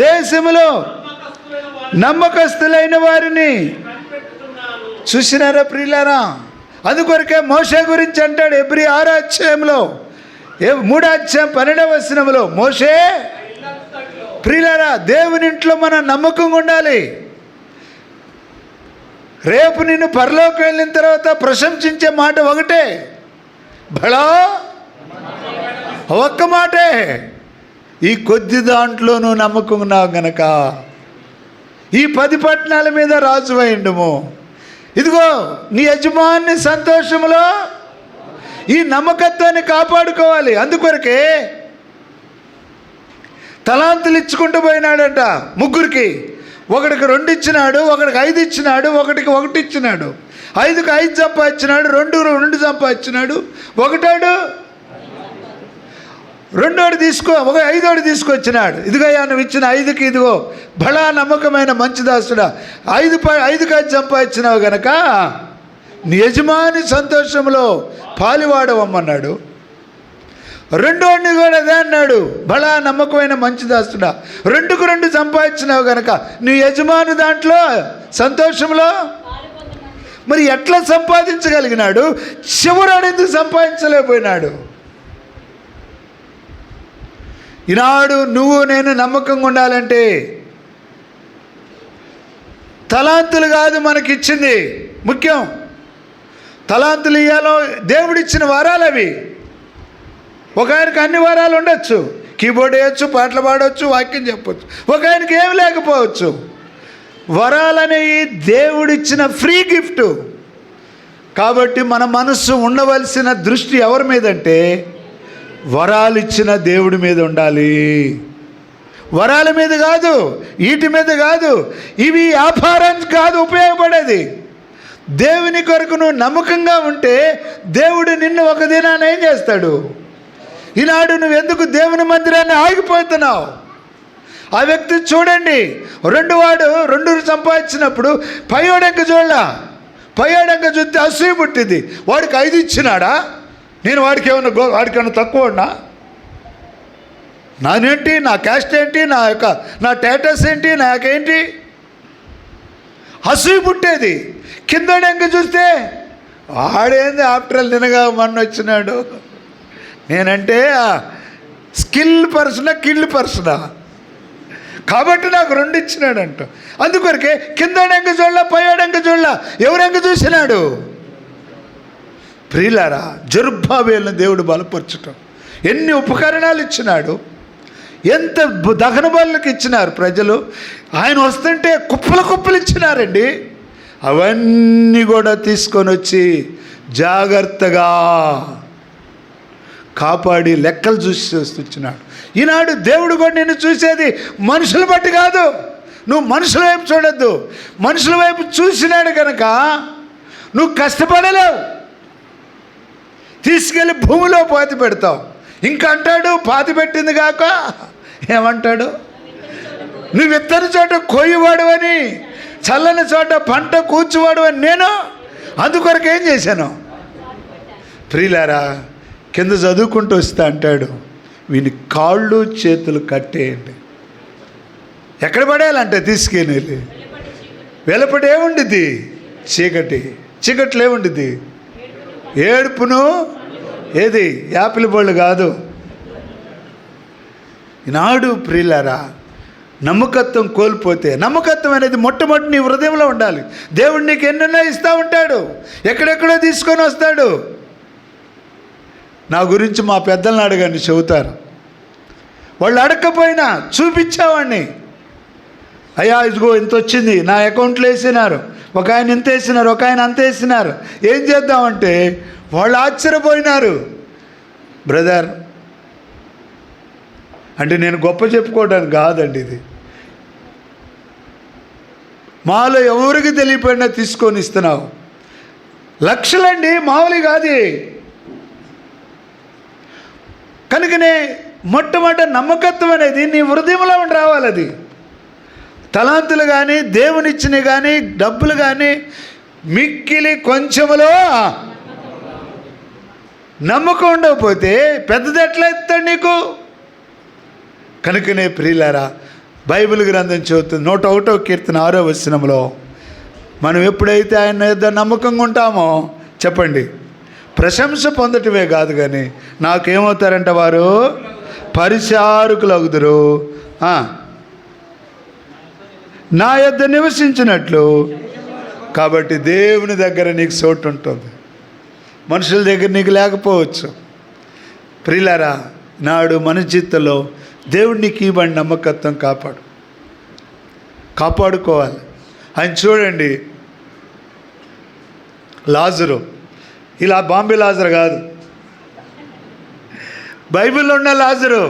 దేశములో నమ్మకస్తులైన వారిని. చూసినారా ప్రియులారా? అందుకొరకే మోషే గురించి అంటాడు హెబ్రీ 6వ అధ్యాయంలో 3వ అధ్యాయం 12వ వచనంలో, మోషే ప్రియులారా దేవుని ఇంట్లో మనం నమ్మకంగా ఉండాలి. రేపు నిన్ను పరలోకి వెళ్ళిన తర్వాత ప్రశంసించే మాట ఒకటే, బడా ఒక్క మాటే, ఈ కొద్ది దాంట్లో నువ్వు నమ్మకం ఉన్నావు గనక ఈ 10 పట్టణాల మీద రాజు అయ్యుండుము. ఇదిగో నీ యజమాని సంతోషంలో ఈ నమ్మకత్వాన్ని కాపాడుకోవాలి. అందుకొరకే తలాంతులు ఇచ్చుకుంటూ పోయినాడంట ముగ్గురికి. ఒకడికి 2 ఇచ్చినాడు, ఒకడికి 5 ఇచ్చినాడు, ఒకటికి 1 ఇచ్చినాడు. 5కి 5 సంపాదించినాడు, 2 సంపాదించినాడు. ఒకటోడు 2 తీసుకొచ్చినాడు. ఇదిగోయా నువ్వు ఇచ్చిన 5కి ఇదిగో బడా నమ్మకమైన మంచి దాసుడా, 5కి 5 సంపాదించినావు గనక నీ యజమాని సంతోషంలో పాలువాడవమ్మన్నాడు. 2 కూడా అదే అన్నాడు, బడా నమ్మకమైన మంచి దాసుడా, 2కు 2 సంపాదించినావు గనక నీ యజమాని దాంట్లో సంతోషంలో. మరి ఎట్లా సంపాదించగలిగినాడు? చివరాడు ఎందుకు సంపాదించలేకపోయినాడు? ఈనాడు నువ్వు నేను నమ్మకంగా ఉండాలంటే తలాంతులు కాదు మనకిచ్చింది ముఖ్యం. తలాంతులు ఇయ్యాలో దేవుడిచ్చిన వరాలు అవి. ఒక ఆయనకి అన్ని వరాలు ఉండొచ్చు, కీబోర్డ్ వేయచ్చు, పాటలు పాడవచ్చు, వాక్యం చెప్పవచ్చు. ఒక ఆయనకి ఏమి లేకపోవచ్చు. వరాలనేవి దేవుడిచ్చిన ఫ్రీ గిఫ్ట్. కాబట్టి మన మనస్సు ఉండవలసిన దృష్టి ఎవరి మీదంటే వరాలు ఇచ్చిన దేవుడి మీద ఉండాలి. వరాల మీద కాదు, వీటి మీద కాదు. ఇవి వ్యాపారానికి కాదు ఉపయోగపడేది, దేవుని కొరకు నువ్వు నమ్మకంగా ఉంటే దేవుడు నిన్ను ఒక దినాన్ని ఏం చేస్తాడు? ఈనాడు నువ్వెందుకు దేవుని మందిరాన్ని ఆగిపోతున్నావు? ఆ వ్యక్తి చూడండి, రెండు సంపాదించినప్పుడు పైవాడంక చూస్తే అసూయ పుట్టింది. వాడికి 5 ఇచ్చినాడా? నేను వాడికేమన్నా తక్కువనా? నానేంటి, నా క్యాస్ట్ ఏంటి, నా స్టేటస్ ఏంటి, నాకేంటి? అసూయ పుట్టేది. కిందోడంక చూస్తే వాడేంది ఆఫ్టర్ నినగా మొన్న వచ్చినాడు. నేనంటే స్కిల్ పర్సనా కిల్ పర్సనా? కాబట్టి నాకు 2 ఇచ్చినాడంట. అందుకొరకే కిందోడంక చూడలా, పైవాడంక చూడలా, ఎవరంక చూసినాడు? ప్రియులారా, జెరుబ్బాబెలును దేవుడు బలపరచటం, ఎన్ని ఉపకరణాలు ఇచ్చినాడు, ఎంత దహన బలులకు ఇచ్చినారు ప్రజలు. ఆయన వస్తుంటే కుప్పలు ఇచ్చినారండి. అవన్నీ కూడా తీసుకొని వచ్చి జాగ్రత్తగా కాపాడి లెక్కలు చూసి చేస్తున్నాడు. ఈనాడు దేవుడు కూడా నిన్ను చూసేది మనుషుల బట్టి కాదు. నువ్వు మనుషుల వైపు చూడొద్దు. మనుషుల వైపు చూసినాడు కనుక నువ్వు కష్టపడలేవు. తీసుకెళ్ళి భూమిలో పాతి పెడతావు. ఇంకా అంటాడు, పాతి పెట్టింది కాక ఏమంటాడు? నువ్వు విత్తని చోట కోయివాడు అని, చల్లని చోట పంట కూర్చువాడు అని నేను. అందుకొరకు ఏం చేశాను? ప్రియులారా, కింద చదువుకుంటూ వస్తా అంటాడు, వీని కాళ్ళు చేతులు కట్టేయండి. ఎక్కడ పడేయాలంటే తీసుకెళ్ళి వెలపడి ఏముండిద్ది? చీకట్లో ఏముండిద్ది? ఏడుపును, ఏది యాపిల్ బళ్ళు కాదు. ఈనాడు ప్రియులారా, నమ్మకత్వం కోల్పోతే, నమ్మకత్వం అనేది మొట్టమొదటి నీ హృదయంలో ఉండాలి. దేవుడు నీకు ఎన్నెన్నో ఇస్తూ ఉంటాడు, ఎక్కడెక్కడో తీసుకొని వస్తాడు. నా గురించి మా పెద్దలను అడగండి, చెబుతారు. వాళ్ళు అడగకపోయినా చూపించేవాడిని. అయ్యా ఇదిగో ఇంత వచ్చింది, నా అకౌంట్లో వేసినారు, ఒక ఆయన ఇంత వేసినారు, ఒక ఆయన అంత వేసినారు, ఏం చేద్దామంటే వాళ్ళు ఆశ్చర్యపోయినారు. బ్రదర్ అంటే నేను గొప్ప చెప్పుకోవడానికి కాదండి, ఇది మాలో ఎవరికి తెలియపోయినా తీసుకొని ఇస్తున్నావు. లక్షలండి, మామూలు కాదు. కనుకనే మొట్టమొదటి నమ్మకత్వం అనేది నీ హృదయంలో ఉండి రావాలి. అది తలాంతులు కానీ, దేవునిచ్చినవి కానీ, డబ్బులు కానీ, మిక్కిలి కొంచెములో నమ్మకం ఉండకపోతే పెద్దది ఎట్లా ఇస్తాడు నీకు? కనుకనే ప్రియులారా, బైబిల్ గ్రంథం చెబుతుంది 101వ కీర్తన 6వ వచనంలో, మనం ఎప్పుడైతే ఆయన యొద్ద నమ్మకంగా ఉంటామో, చెప్పండి, ప్రశంస పొందటమే కాదు కానీ నాకేమవుతారంట? వారు పరిచారకులు అవుదురు, నా యొద్ద నివసించినట్లు. కాబట్టి దేవుని దగ్గర నీకు చోటు ఉంటుంది, మనుషుల దగ్గర నీకు లేకపోవచ్చు. ప్రియులారా, నాడు మన జీవితంలో దేవుడు నీకు ఇవ్వండి నమ్మకత్వం కాపాడుకోవాలి. ఆయన చూడండి, లాజరు ఇలా బాంబే లాజరు కాదు, బైబిల్లో ఉన్న లాజరు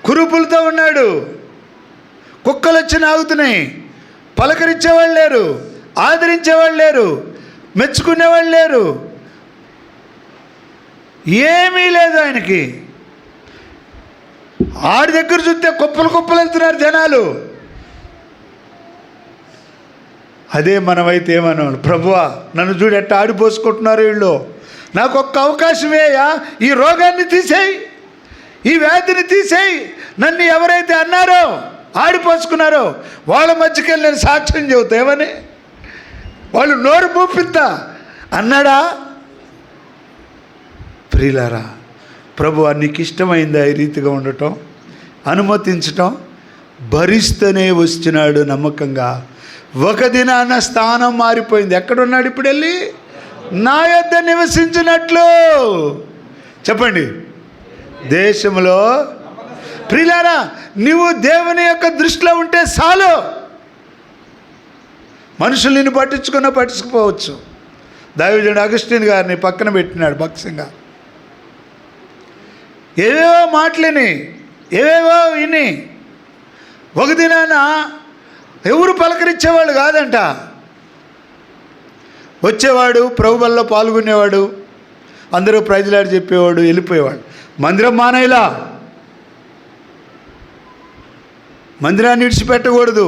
కురుపులతో ఉన్నాడు. కుక్కలు వచ్చి నాగుతున్నాయి, పలకరించేవాళ్ళు లేరు, ఆదరించేవాళ్ళు లేరు, మెచ్చుకునేవాళ్ళు లేరు, ఏమీ లేదు ఆయనకి. ఆడి దగ్గర చూస్తే కుప్పలు వెళ్తున్నారు జనాలు. అదే మనమైతే ఏమన్నాను, ప్రభువా నన్ను చూడు ఎట్ట ఆడిపోసుకుంటున్నారు వీళ్ళు, నాకు ఒక్క అవకాశమేయా, ఈ రోగాన్ని తీసేయి, ఈ వ్యాధిని తీసేయి. నన్ను ఎవరైతే అన్నారో, ఆడిపోసుకున్నారో వాళ్ళ మధ్యకెళ్ళి నేను సాక్ష్యం చెబుతా. ఏమని? వాళ్ళు నోరు మూపిద్దా అన్నాడా? ప్రియులారా, ప్రభువా నీకు ఇష్టమైందా ఈ రీతిగా ఉండటం, అనుమతించటం? భరిస్తూనే వచ్చినాడు నమ్మకంగా. ఒక దినాన స్థానం మారిపోయింది. ఎక్కడున్నాడు ఇప్పుడు? వెళ్ళి నా యొద్ద నివసించినట్లు. చెప్పండి, దేశంలో. ప్రియులారా, నువ్వు దేవుని యొక్క దృష్టిలో ఉంటే చాలు. మనుషులు నిన్ను పట్టించుకోవచ్చు. దైవజనుడు అగస్టిన్ గారిని పక్కన పెట్టినాడు భక్సింగా. ఏవేవో మాటలని, ఏవేవో విని ఒక దినాన ఎవరు పలకరించేవాళ్ళు కాదంట. వచ్చేవాడు, ప్రభు బలిలో పాల్గొనేవాడు, అందరూ ప్రైజ్లాడి చెప్పేవాడు, వెళ్ళిపోయేవాడు. మందిరం మానేలా, మందిరాన్ని విడిచిపెట్టకూడదు.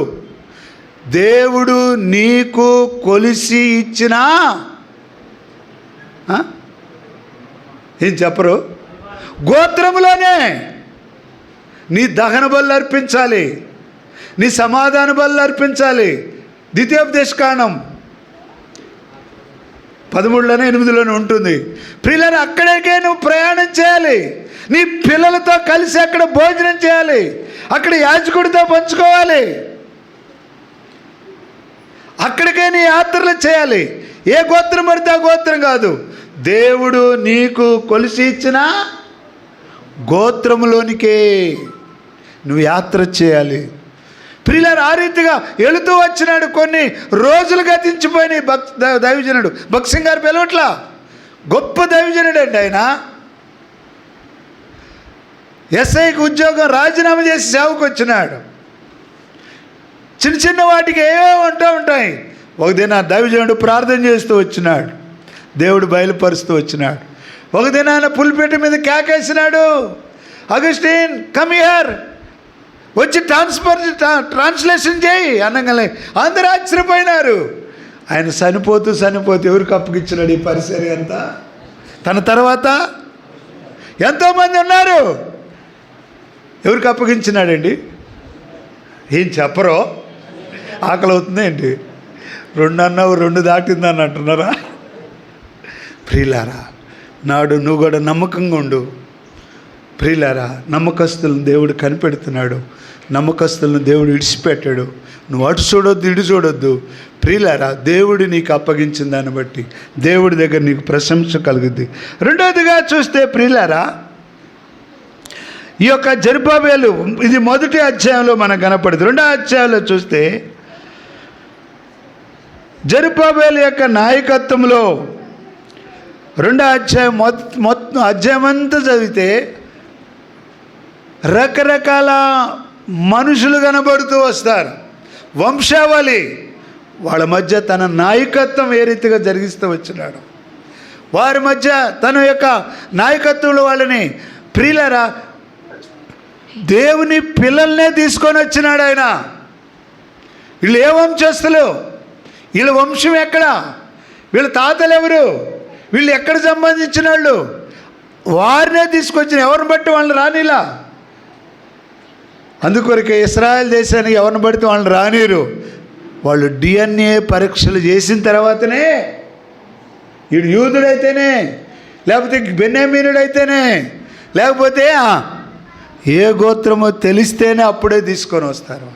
దేవుడు నీకు కొలిసి ఇచ్చిన ఏం చెప్పరు, గోత్రములోనే నీ దహన బలులు అర్పించాలి, నీ సమాధాన బలులు అర్పించాలి. ద్వితీయోపదేశకాండం 13:8 ఉంటుంది. ప్రియులారా, అక్కడికే నువ్వు ప్రయాణం చేయాలి. నీ పిల్లలతో కలిసి అక్కడ భోజనం చేయాలి, అక్కడ యాజకుడితో పంచుకోవాలి, అక్కడికే నీ యాత్రలు చేయాలి. ఏ గోత్రం పడితే ఆ గోత్రం కాదు, దేవుడు నీకు కొలిసి ఇచ్చిన గోత్రములోనికే నువ్వు యాత్ర చేయాలి. ప్రియులారా, ఆ రీతిగా వెళుతూ వచ్చినాడు. కొన్ని రోజులు గతించిపోయినాయి. దైవజనుడు భక్సింగ్ గారు పిలవట్లా, గొప్ప దైవజనుడు అండి ఆయన. ఎస్ఐకి ఉద్యోగం రాజీనామా చేసి సేవకు వచ్చినాడు. చిన్న చిన్న వాటికి ఏవో ఉంటాయి. ఒక దిన దైవజనుడు ప్రార్థన చేస్తూ వచ్చినాడు, దేవుడు బయలుపరుస్తూ వచ్చినాడు. ఒక దినాన పులిపేట మీద కేకేసినాడు, అగస్టిన్ కమ్ హియర్, వచ్చి ట్రాన్స్లేషన్ చేయి అనగానే అందరూ ఆశ్చర్యపోయినారు. ఆయన చనిపోతూ ఎవరికి అప్పగిచ్చినాడు ఈ పరిసరి అంతా? తన తర్వాత ఎంతోమంది ఉన్నారు, ఎవరికి అప్పగించినాడండి? ఏం చెప్పరో? ఆకలి అవుతుంది ఏంటి? 2 అన్నావు, 2 దాటిందని అంటున్నారా? ప్రియులారా, నాడు నువ్వు కూడా నమ్మకంగా ఉండు. ప్రియులారా, నమ్మకస్తులను దేవుడు కనిపెడుతున్నాడు, నమ్మకస్తులను దేవుడు విడిచిపెట్టాడు. నువ్వు అటు చూడొద్దు, ఇటు చూడొద్దు. ప్రియులారా, దేవుడు నీకు అప్పగించిన దాన్ని బట్టి దేవుడి దగ్గర నీకు ప్రశంస కలుగుద్ది. రెండవదిగా చూస్తే ప్రియులారా, ఈ యొక్క జెరుబ్బాబెలు, ఇది 1వ అధ్యాయంలో మనకు కనపడుతుంది. 2వ అధ్యాయంలో చూస్తే జెరుబ్బాబెలు యొక్క నాయకత్వంలో 2వ అధ్యాయం మొత్తం అధ్యాయం అంతా చదివితే రకరకాల మనుషులు కనబడుతూ వస్తారు. వంశావళి, వాళ్ళ మధ్య తన నాయకత్వం ఏ రీతిగా జరిగిస్తూ వచ్చినాడు, వారి మధ్య తన యొక్క నాయకత్వంలో వాళ్ళని, ప్రియులారా, దేవుని పిల్లల్నే తీసుకొని వచ్చినాడు ఆయన. వీళ్ళు ఏ వంశస్థులు, వీళ్ళ వంశం ఎక్కడ, వీళ్ళ తాతలు ఎవరు, వీళ్ళు ఎక్కడ సంబంధించిన వాళ్ళు, వారినే తీసుకొచ్చిన. ఎవరిని బట్టి వాళ్ళని రానిలా. అందుకొరకే ఇశ్రాయేల్ దేశానికి ఎవరిని బట్టి వాళ్ళని రానిరు. వాళ్ళు DNA పరీక్షలు చేసిన తర్వాతనే, వీడు యూదుడైతేనే, లేకపోతే బెన్యామీనుడైతేనే, లేకపోతే ఏ గోత్రమో తెలిస్తేనే అప్పుడే తీసుకొని వస్తారు.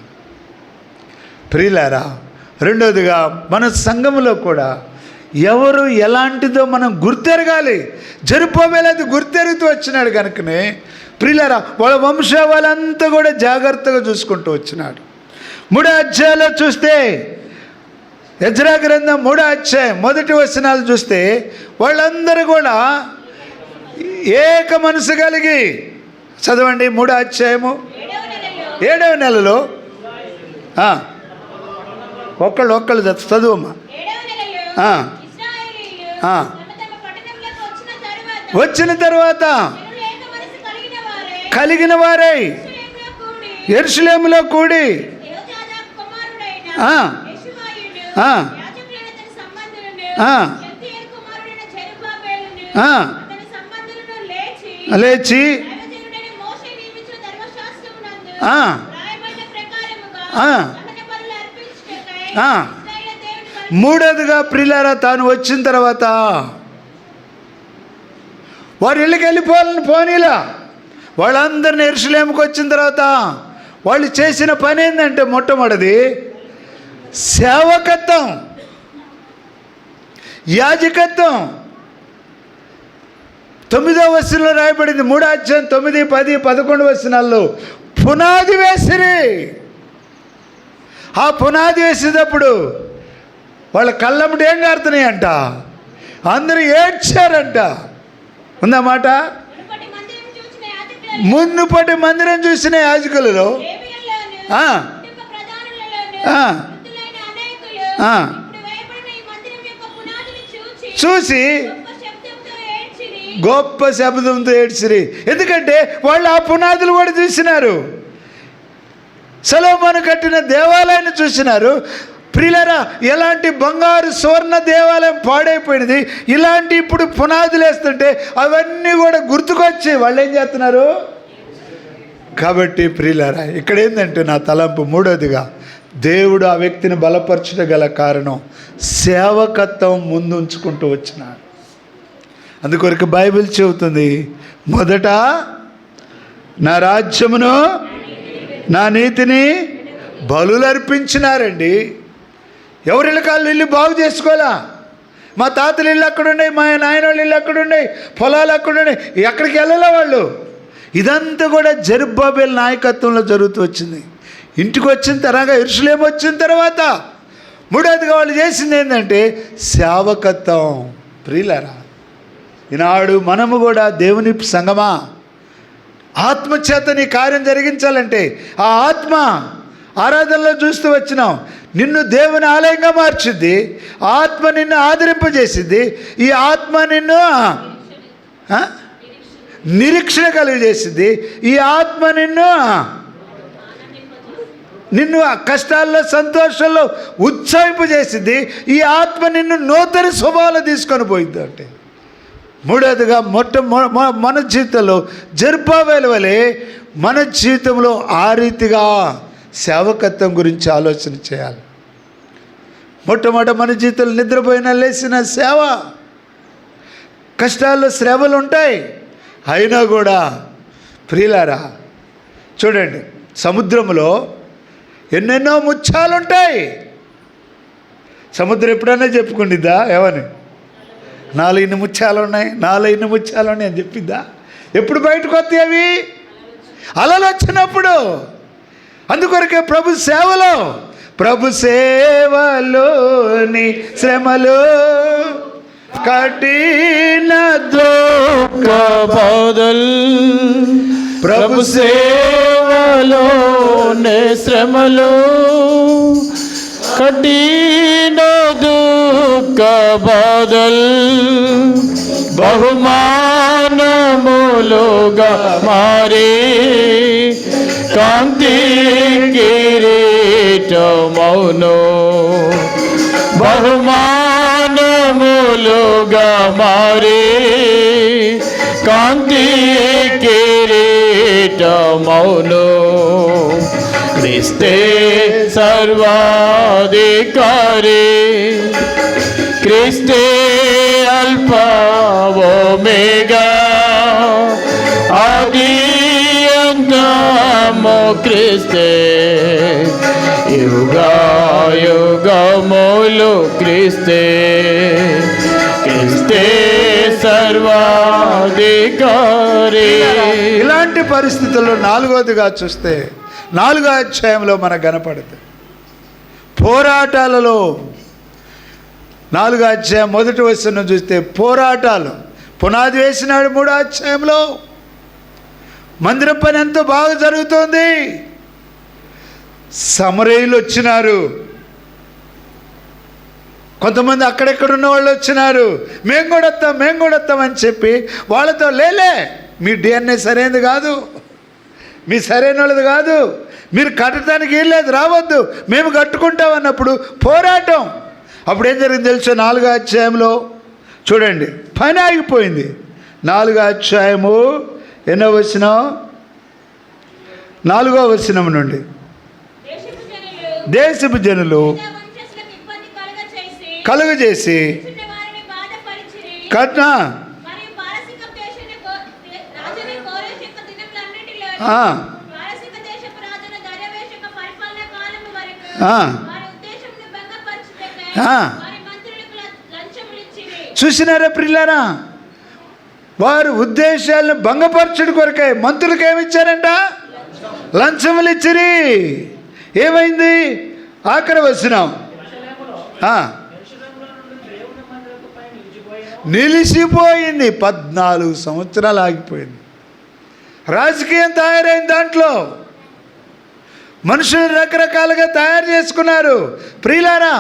ప్రియులారా, రెండోదిగా మన సంఘంలో కూడా ఎవరు ఎలాంటిదో మనం గుర్తెరగాలి. జెరుబ్బాబెలు గుర్తెరుగుతూ వచ్చినాడు కనుకనే ప్రియులారా, వాళ్ళ వంశావళంతా కూడా జాగ్రత్తగా చూసుకుంటూ వచ్చినాడు. 3వ అధ్యాయంలో చూస్తే, ఎజ్రా గ్రంథం 3వ అధ్యాయం 1 వచనాలు చూస్తే, వాళ్ళందరూ కూడా ఏక మనసు కలిగి, చదవండి 3వ అధ్యాయము 7వ నెలలో ఒక్కళ్ళు చదువమ్మా. వచ్చిన తర్వాత కలిగిన వారై యెరూషలేములో కూడి లేచి మూడోదిగా ప్రియులారా, తాను వచ్చిన తర్వాత వారి ఇళ్ళకి వెళ్ళిపోవాలని పోనీలా. వాళ్ళందరినీ యెరూషలేముకి వచ్చిన తర్వాత వాళ్ళు చేసిన పని ఏంటంటే, మొట్టమొదటిది సేవకత్వం, యాజకత్వం. 9వ వచనంలో రాయబడింది, 3వ అధ్యాయం 9, 10, 11 వచనాల్లో పునాది వేసిరి. ఆ పునాది వేసేటప్పుడు వాళ్ళ కళ్ళమ్మటి ఏం కారుతున్నాయంట, అందరూ ఏడ్చారంట. ఉందన్నమాట. మున్నుపటి మందిరం చూసిన యాజకులలో చూసి గొప్ప శబ్దంతో ఏడ్చిరి. గొప్ప శబ్దంతో ఏడ్చిరి. ఎందుకంటే వాళ్ళు ఆ పునాదులు కూడా చూసినారు, సొలొమోను కట్టిన దేవాలయాన్ని చూసినారు. ప్రియులారా, ఎలాంటి బంగారు సువర్ణ దేవాలయం పాడైపోయినది, ఇలాంటి ఇప్పుడు పునాదులు వేస్తుంటే అవన్నీ కూడా గుర్తుకొచ్చి వాళ్ళు ఏం చేస్తున్నారు. కాబట్టి ప్రియులారా, ఇక్కడ ఏంటంటే నా తలంపు మూడోదిగా, దేవుడు ఆ వ్యక్తిని బలపరచడం గల కారణం సేవకత్వం ముందు ఉంచుకుంటూ వచ్చినాడు. అందుకొరకు బైబిల్ చెబుతుంది, మొదట నా రాజ్యమును నా నీతిని బలులు అర్పించినారండి. ఎవరిళ్ళ కాళ్ళు ఇల్లు బాగు చేసుకోవాలా? మా తాతలు ఇల్లు అక్కడున్నాయి, మా నాయన వాళ్ళు ఇల్లు అక్కడున్నాయి, పొలాలు అక్కడున్నాయి, ఎక్కడికి వెళ్ళాలా వాళ్ళు? ఇదంతా కూడా జెరుబ్బాబెల్ నాయకత్వంలో జరుగుతూ వచ్చింది. ఇంటికి వచ్చిన తర్వాత, యెరూషలేము వచ్చిన తర్వాత మూడోదిగా వాళ్ళు చేసింది ఏంటంటే సేవకత్వం. ప్రియులారా, ఈనాడు మనము కూడా దేవుని సంగమా, ఆత్మచేత నీ కార్యం జరిగించాలంటే ఆ ఆత్మ ఆరాధనలో చూస్తూ వచ్చినాం, నిన్ను దేవుని ఆలయంగా మార్చుద్ది, ఆత్మ నిన్ను ఆదరింపజేసిద్ది, ఈ ఆత్మ నిన్ను నిరీక్షణ కలుగజేసిద్ది, ఈ ఆత్మ నిన్ను కష్టాల్లో సంతోషంలో ఉత్సాహింపజేసిద్ది, ఈ ఆత్మ నిన్ను నూతన స్వభావంలో తీసుకొని పోయిద్ది. అంటే మూడోదిగా మన జీవితంలో జెరుబ్బాబెలు వలె మన జీవితంలో ఆ రీతిగా సేవకత్వం గురించి ఆలోచన చేయాలి. మొట్టమొదట మన జీవితంలో నిద్రపోయినా లేచిన సేవ, కష్టాల్లో శ్రమలు ఉంటాయి, అయినా కూడా ప్రియులారా చూడండి, సముద్రంలో ఎన్నెన్నో ముత్యాలు ఉంటాయి. సముద్రం ఎప్పుడైనా చెప్పుకుండిద్దా ఏమని? 4 ముత్యాలు ఉన్నాయి, 4 ముత్యాలు ఉన్నాయి అని చెప్పిద్దా? ఎప్పుడు బయటకు వస్తాయి అవి? అలలు వచ్చినప్పుడు. అందుకొరకే ప్రభు సేవలోని శ్రమలు కఠిన దుఃఖ బాధల్, ప్రభు సేవలోని శ్రమలు కఠిన దుఃఖ బాధల్ బహుమానములుగా మారే కాంతి కిరీటమౌను, బహుమానములుగా మారే కాంతి కిరీటమౌను. క్రీస్తే సర్వాధికారి, క్రీస్తే అల్ఫా ఓమేగా, ఆది అంతము క్రీస్తే, యుగములు క్రీస్తే, క్రీస్తే సర్వాధికారి. ఇలాంటి పరిస్థితుల్లో నాలుగోదిగా చూస్తే 4వ అధ్యాయంలో మనకు కనపడుతుంది పోరాటాలలో. 4వ అధ్యాయం 1వ వచనం చూస్తే పోరాటాలు. పునాది వేసినాడు 3వ అధ్యాయంలో. మందిరం పని ఎంతో బాగా జరుగుతోంది. సమరయులు వచ్చినారు, కొంతమంది అక్కడెక్కడున్న వాళ్ళు వచ్చినారు, మేము కూడా వస్తామని చెప్పి వాళ్ళతో లేలే, మీ డిఎన్ఏ సరైనది కాదు, మీ సరైన వాళ్ళది కాదు, మీరు కట్టడానికి ఏం లేదు, రావద్దు, మేము కట్టుకుంటాం అన్నప్పుడు పోరాటం. అప్పుడు ఏం జరిగింది తెలుసా? 4వ అధ్యాయంలో చూడండి, పని ఆగిపోయింది. 4వ అధ్యాయము ఎన్నో వచనం? 4వ వచనం నుండి, దేశపు జనులు కలుగజేసి కట్న చూసినారా ప్రియులారా? వారు ఉద్దేశాలను భంగపరచుడు కొరకే మంత్రులకు ఏమిచ్చారంట? లంచములు ఇచ్చిరి. ఏమైంది? ఆఖరి వచనం, నిలిచిపోయింది. 14 సంవత్సరాలు ఆగిపోయింది. రాజకీయం తయారైంది దాంట్లో. మనుషులు రకరకాలుగా తయారు చేసుకున్నారు. ప్రియులారా,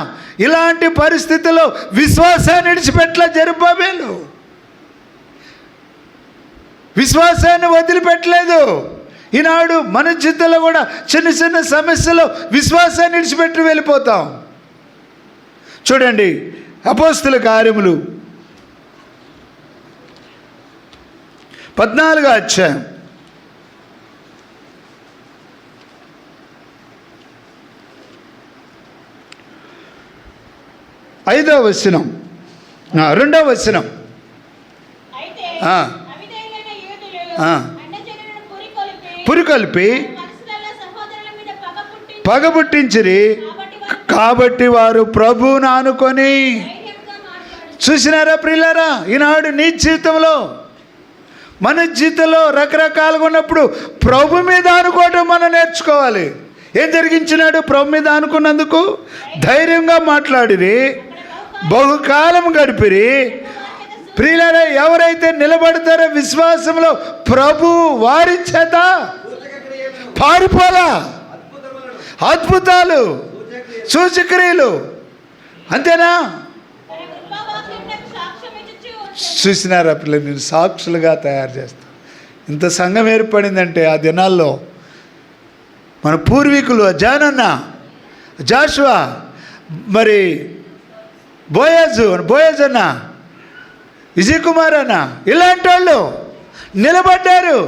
ఇలాంటి పరిస్థితుల్లో విశ్వాసాన్ని విడిచిపెట్టలే జెరుబ్బాబెలు. విశ్వాసాన్ని వదిలిపెట్టలేదు. ఈనాడు మన జీవితంలో కూడా చిన్న చిన్న సమస్యలు విశ్వాసాన్ని విడిచిపెట్టి వెళ్ళిపోతాం. చూడండి, అపోస్తుల కార్యములు 14వ అధ్యాయం 5వ వచనం, 2వ వచనం. అయితే ఆ. అవిధేయులైన యూదులు ఆ. అన్యజనులను పురికొల్పి పురికొల్పి మనసులలో సహోదరుల మీద పగ పుట్టించిరి. కాబట్టి వారు ప్రభువును ఆనుకొని ధైర్యంగా మాట్లాడు. చూసినారా ప్రియులారా, ఈనాడు నీ జీవితంలో మన జీవితంలో రకరకాలుగా ఉన్నప్పుడు ప్రభు మీద ఆనుకోవటం మనం నేర్చుకోవాలి. ఏం జరిగించినాడు? ప్రభు మీద ఆనుకున్నందుకు ధైర్యంగా మాట్లాడిరి, బహుకాలం గడిపిరి. ప్రియులారా, ఎవరైతే నిలబడతారో విశ్వాసంలో ప్రభు వారి చేత పారిపోలా. అద్భుతాలు, సూచక్రియలు, అంతేనా? తన కృపావాక్యమునకు సాక్ష్యం ఇచ్చుచు చూసినారా పిల్లలు, నేను సాక్షులుగా తయారు చేస్తాను. ఇంత సంఘం ఏర్పడిందంటే ఆ దినాల్లో మన పూర్వీకులు జానన్న, జాషువా, మరి బోయజ్ అన్న, విజయ్ కుమార్ అన్న, ఇలాంటి వాళ్ళు నిలబడ్డారు.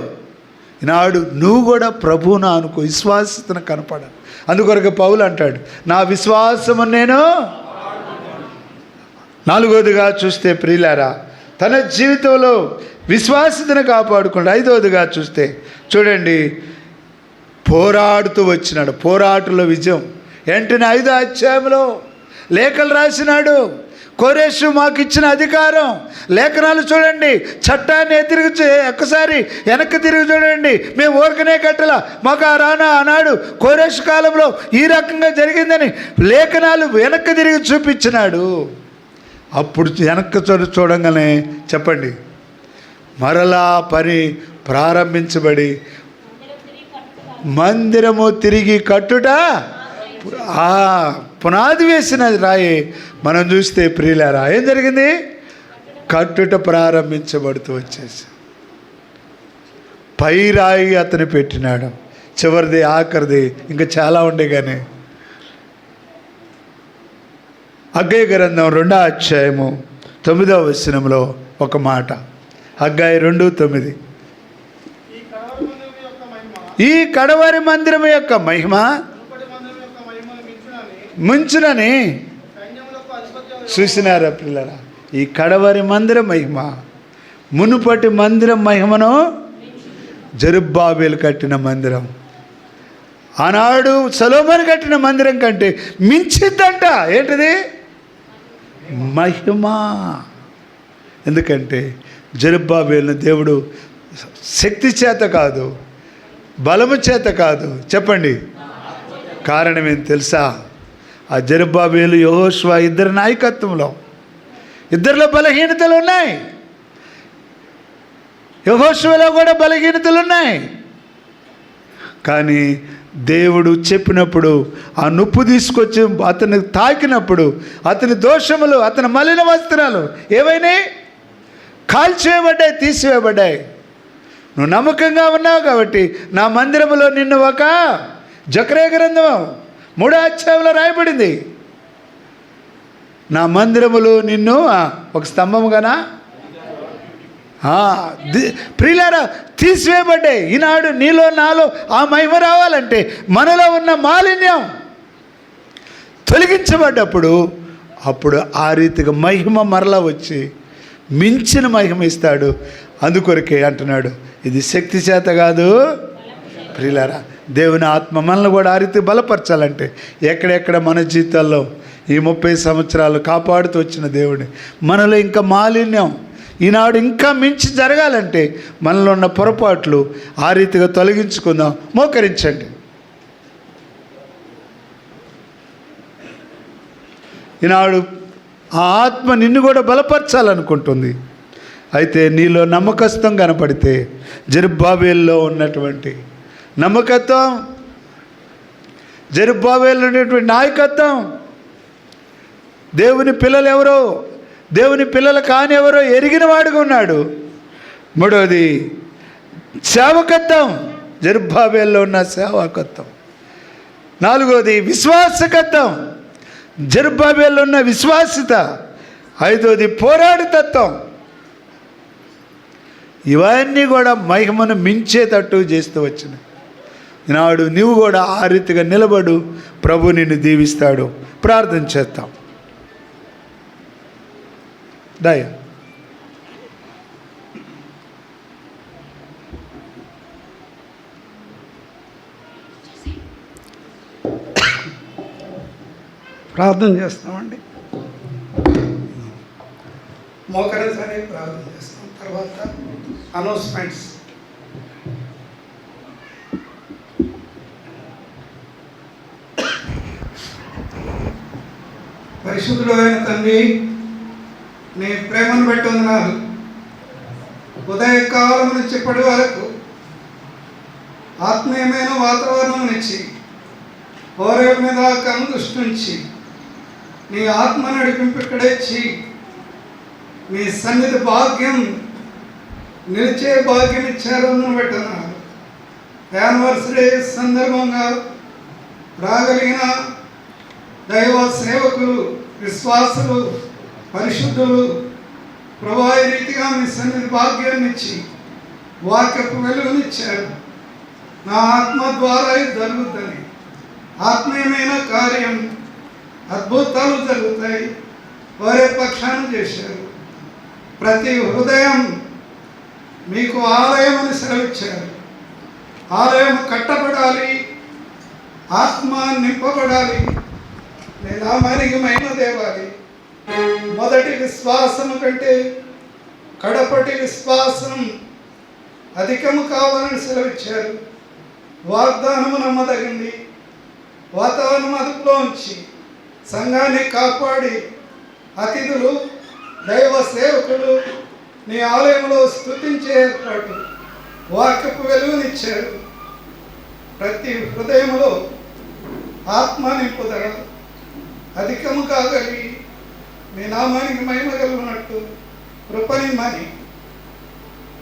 ఈనాడు నువ్వు కూడా ప్రభువును అనుకో, విశ్వాసతను కనపడాలి. అందుకొరకు పౌలు అంటాడు, నా విశ్వాసము నేను. 4వదిగా చూస్తే ప్రియులారా, తన జీవితంలో విశ్వాసతను కాపాడుకోండి. 5వదిగా చూస్తే చూడండి, పోరాడుతూ వచ్చినాడు. పోరాటంలో విజయం. వెంటనే 5వ అధ్యాయంలో లేఖలు రాసినాడు. కోరేషు మాకు ఇచ్చిన అధికారం. లేఖనాలు చూడండి, చట్టాన్ని ఒక్కసారి వెనక్కి తిరిగి చూడండి. మేము ఊరకనే కట్టలా, మాకు ఆనాడు కోరేషు కాలంలో ఈ రకంగా జరిగిందని లేఖనాలు వెనక్కి తిరిగి చూపించినాడు. అప్పుడు వెనక్కి చూడంగానే చెప్పండి, మరలా పని ప్రారంభించబడి మందిరము తిరిగి కట్టుట పునాది వేసిన రాయి మనం చూస్తే ప్రియులారా, ఏం జరిగింది? కట్టుట ప్రారంభించబడుతూ వచ్చేసి పై రాయి అతను పెట్టినాడు. చివరిది, ఆఖరిది, ఇంకా చాలా ఉండే. కానీ హగ్గయి గ్రంథం 2వ అధ్యాయము 9వ వచనంలో ఒక మాట, హగ్గయి 2:9, ఈ కడవరి మందిరం యొక్క మహిమ ముంచునని. చూసినారా పిల్లరా, ఈ కడవరి మందిరం మహిమ మునుపటి మందిరం మహిమను జెరుబ్బాబెలు కట్టిన మందిరం, ఆనాడు సొలొమోను కట్టిన మందిరం కంటే మించిద్దంట. ఏంటిది? మహిమ. ఎందుకంటే జెరుబ్బాబెలును దేవుడు శక్తి చేత కాదు, బలము చేత కాదు. చెప్పండి, కారణం ఏం తెలుసా? ఆ జెరుబ్బాబెలు, యెహోషువ ఇద్దరి నాయకత్వంలో, ఇద్దరిలో బలహీనతలు ఉన్నాయి. యెహోషువలో కూడా బలహీనతలు ఉన్నాయి. కానీ దేవుడు చెప్పినప్పుడు ఆ నొప్పు తీసుకొచ్చి అతన్ని తాకినప్పుడు అతని దోషములు, అతని మలిన వస్త్రాలు ఏవైనాయి? కాల్చివేయబడ్డాయి, తీసివేయబడ్డాయి. నువ్వు నమ్మకంగా ఉన్నావు కాబట్టి నా మందిరములో నిన్ను ఒక జకర్యా గ్రంథం 3వ అధ్యాయంలో రాయబడింది, నా మందిరములో నిన్ను ఒక స్తంభముగానా. ప్రియులారా, తీసివేయబడ్డాయి. ఈనాడు నీలో నాలో ఆ మహిమ రావాలంటే మనలో ఉన్న మాలిన్యం తొలగించబడ్డప్పుడు అప్పుడు ఆ రీతిగా మహిమ మరలా వచ్చి మించిన మహిమ ఇస్తాడు. అందుకొరకే అంటున్నాడు, ఇది శక్తి చేత కాదు. ప్రియులారా, దేవుని ఆత్మ మనల్ని కూడా ఆ రీతి బలపరచాలంటే ఎక్కడెక్కడ మన జీవితాల్లో ఈ 30 సంవత్సరాలు కాపాడుతూ వచ్చిన దేవుని మనలో ఇంకా మాలిన్యం ఈనాడు ఇంకా మించి జరగాలంటే మనలో ఉన్న పొరపాట్లు ఆ రీతిగా తొలగించుకుందాం. మోకరించండి. ఈనాడు ఆ ఆత్మ నిన్ను కూడా బలపరచాలనుకుంటుంది. అయితే నీలో నమ్మకత్వం కనపడితే జెరుబ్బాబెలులో ఉన్నటువంటి నమ్మకత్వం జెరుబ్బాబెలు ఉన్నటువంటి నాయకత్వం, దేవుని పిల్లలు ఎవరో, దేవుని పిల్లలు కాని ఎవరో ఎరిగిన వాడుగా ఉన్నాడు. మూడవది సేవకత్వం, జెరుబ్బాబెల్లో ఉన్న సేవకత్వం. నాలుగవది విశ్వాసకత్వం, జెరుబ్బాబెల్లో ఉన్న విశ్వాసిత. ఐదవది పోరాడుతత్వం. ఇవన్నీ కూడా మహిమను మించేటట్టు చేస్తూ వచ్చినాయి. ఈనాడు నీవు కూడా ఆ రీతిగా నిలబడు, ప్రభు నిన్ను దీవిస్తాడు. ప్రార్థన చేస్తాం. దయ ప్రార్థన చేస్తామండి. మోకరించని ప్రార్థన చేస్తాం. తర్వాత అనౌన్స్మెంట్స్. పరిశుద్ధుడు అయిన తండ్రి, నీ ప్రేమను బట్టి వందనాలు. ఉదయకాలం నుంచి ఇప్పటి వరకు ఆత్మీయమైన వాతావరణం నుంచి హోరేబు మీద కను దృష్టి నుంచి నీ ఆత్మ నడిపింపు ఇక్కడిచ్చి మీ సన్నిధి భాగ్యం నిలిచే భాగ్యం ఇచ్చారు పెట్టన్నారు. యానివర్సరీ సందర్భంగా రాగలిగిన దైవ సేవకులు, విశ్వాసులు, పరిశుద్ధులు ప్రభావి రీతిగా మీ సన్నిధి భాగ్యాన్ని ఇచ్చి వాక్యపు వెలుగునిచ్చారు. నా ఆత్మ ద్వారా ఇది జరుగుతుంది. ఆత్మీయమైన కార్యం, అద్భుతాలు జరుగుతాయి. వారే పక్షాన్ని చేశారు. ప్రతి హృదయం మీకు ఆలయం అని సెలవిచ్చారు. ఆలయం కట్టబడాలి, ఆత్మ నింపబడాలి, నీ నామానికి మహిమ దేవాలి. మొదటి విశ్వాసం కంటే కడపటి విశ్వాసం అధికము కావాలని సెలవిచ్చారు. వాగ్దానము నమ్మదగింది. వాతావరణం అదుపులోంచి సంఘాన్ని కాపాడి అతిథులు, దైవ సేవకులు నీ ఆలయంలో స్తుతించే ఏర్పాటు, వాక్యపు వెలుగునిచ్చారు. ప్రతి హృదయంలో ఆత్మ నింపుదల అధికము కాగలిగి మీ నామానికి మహిమ కలుగునట్టు కృపనిమ్మని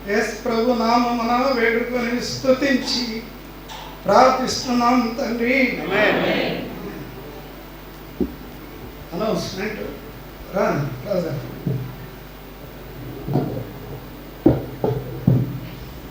యేసు ప్రభు నామమున వేడుకొని స్తుతించి ప్రార్థిస్తున్నాం తండ్రి. అనౌన్స్మెంట్ రాను.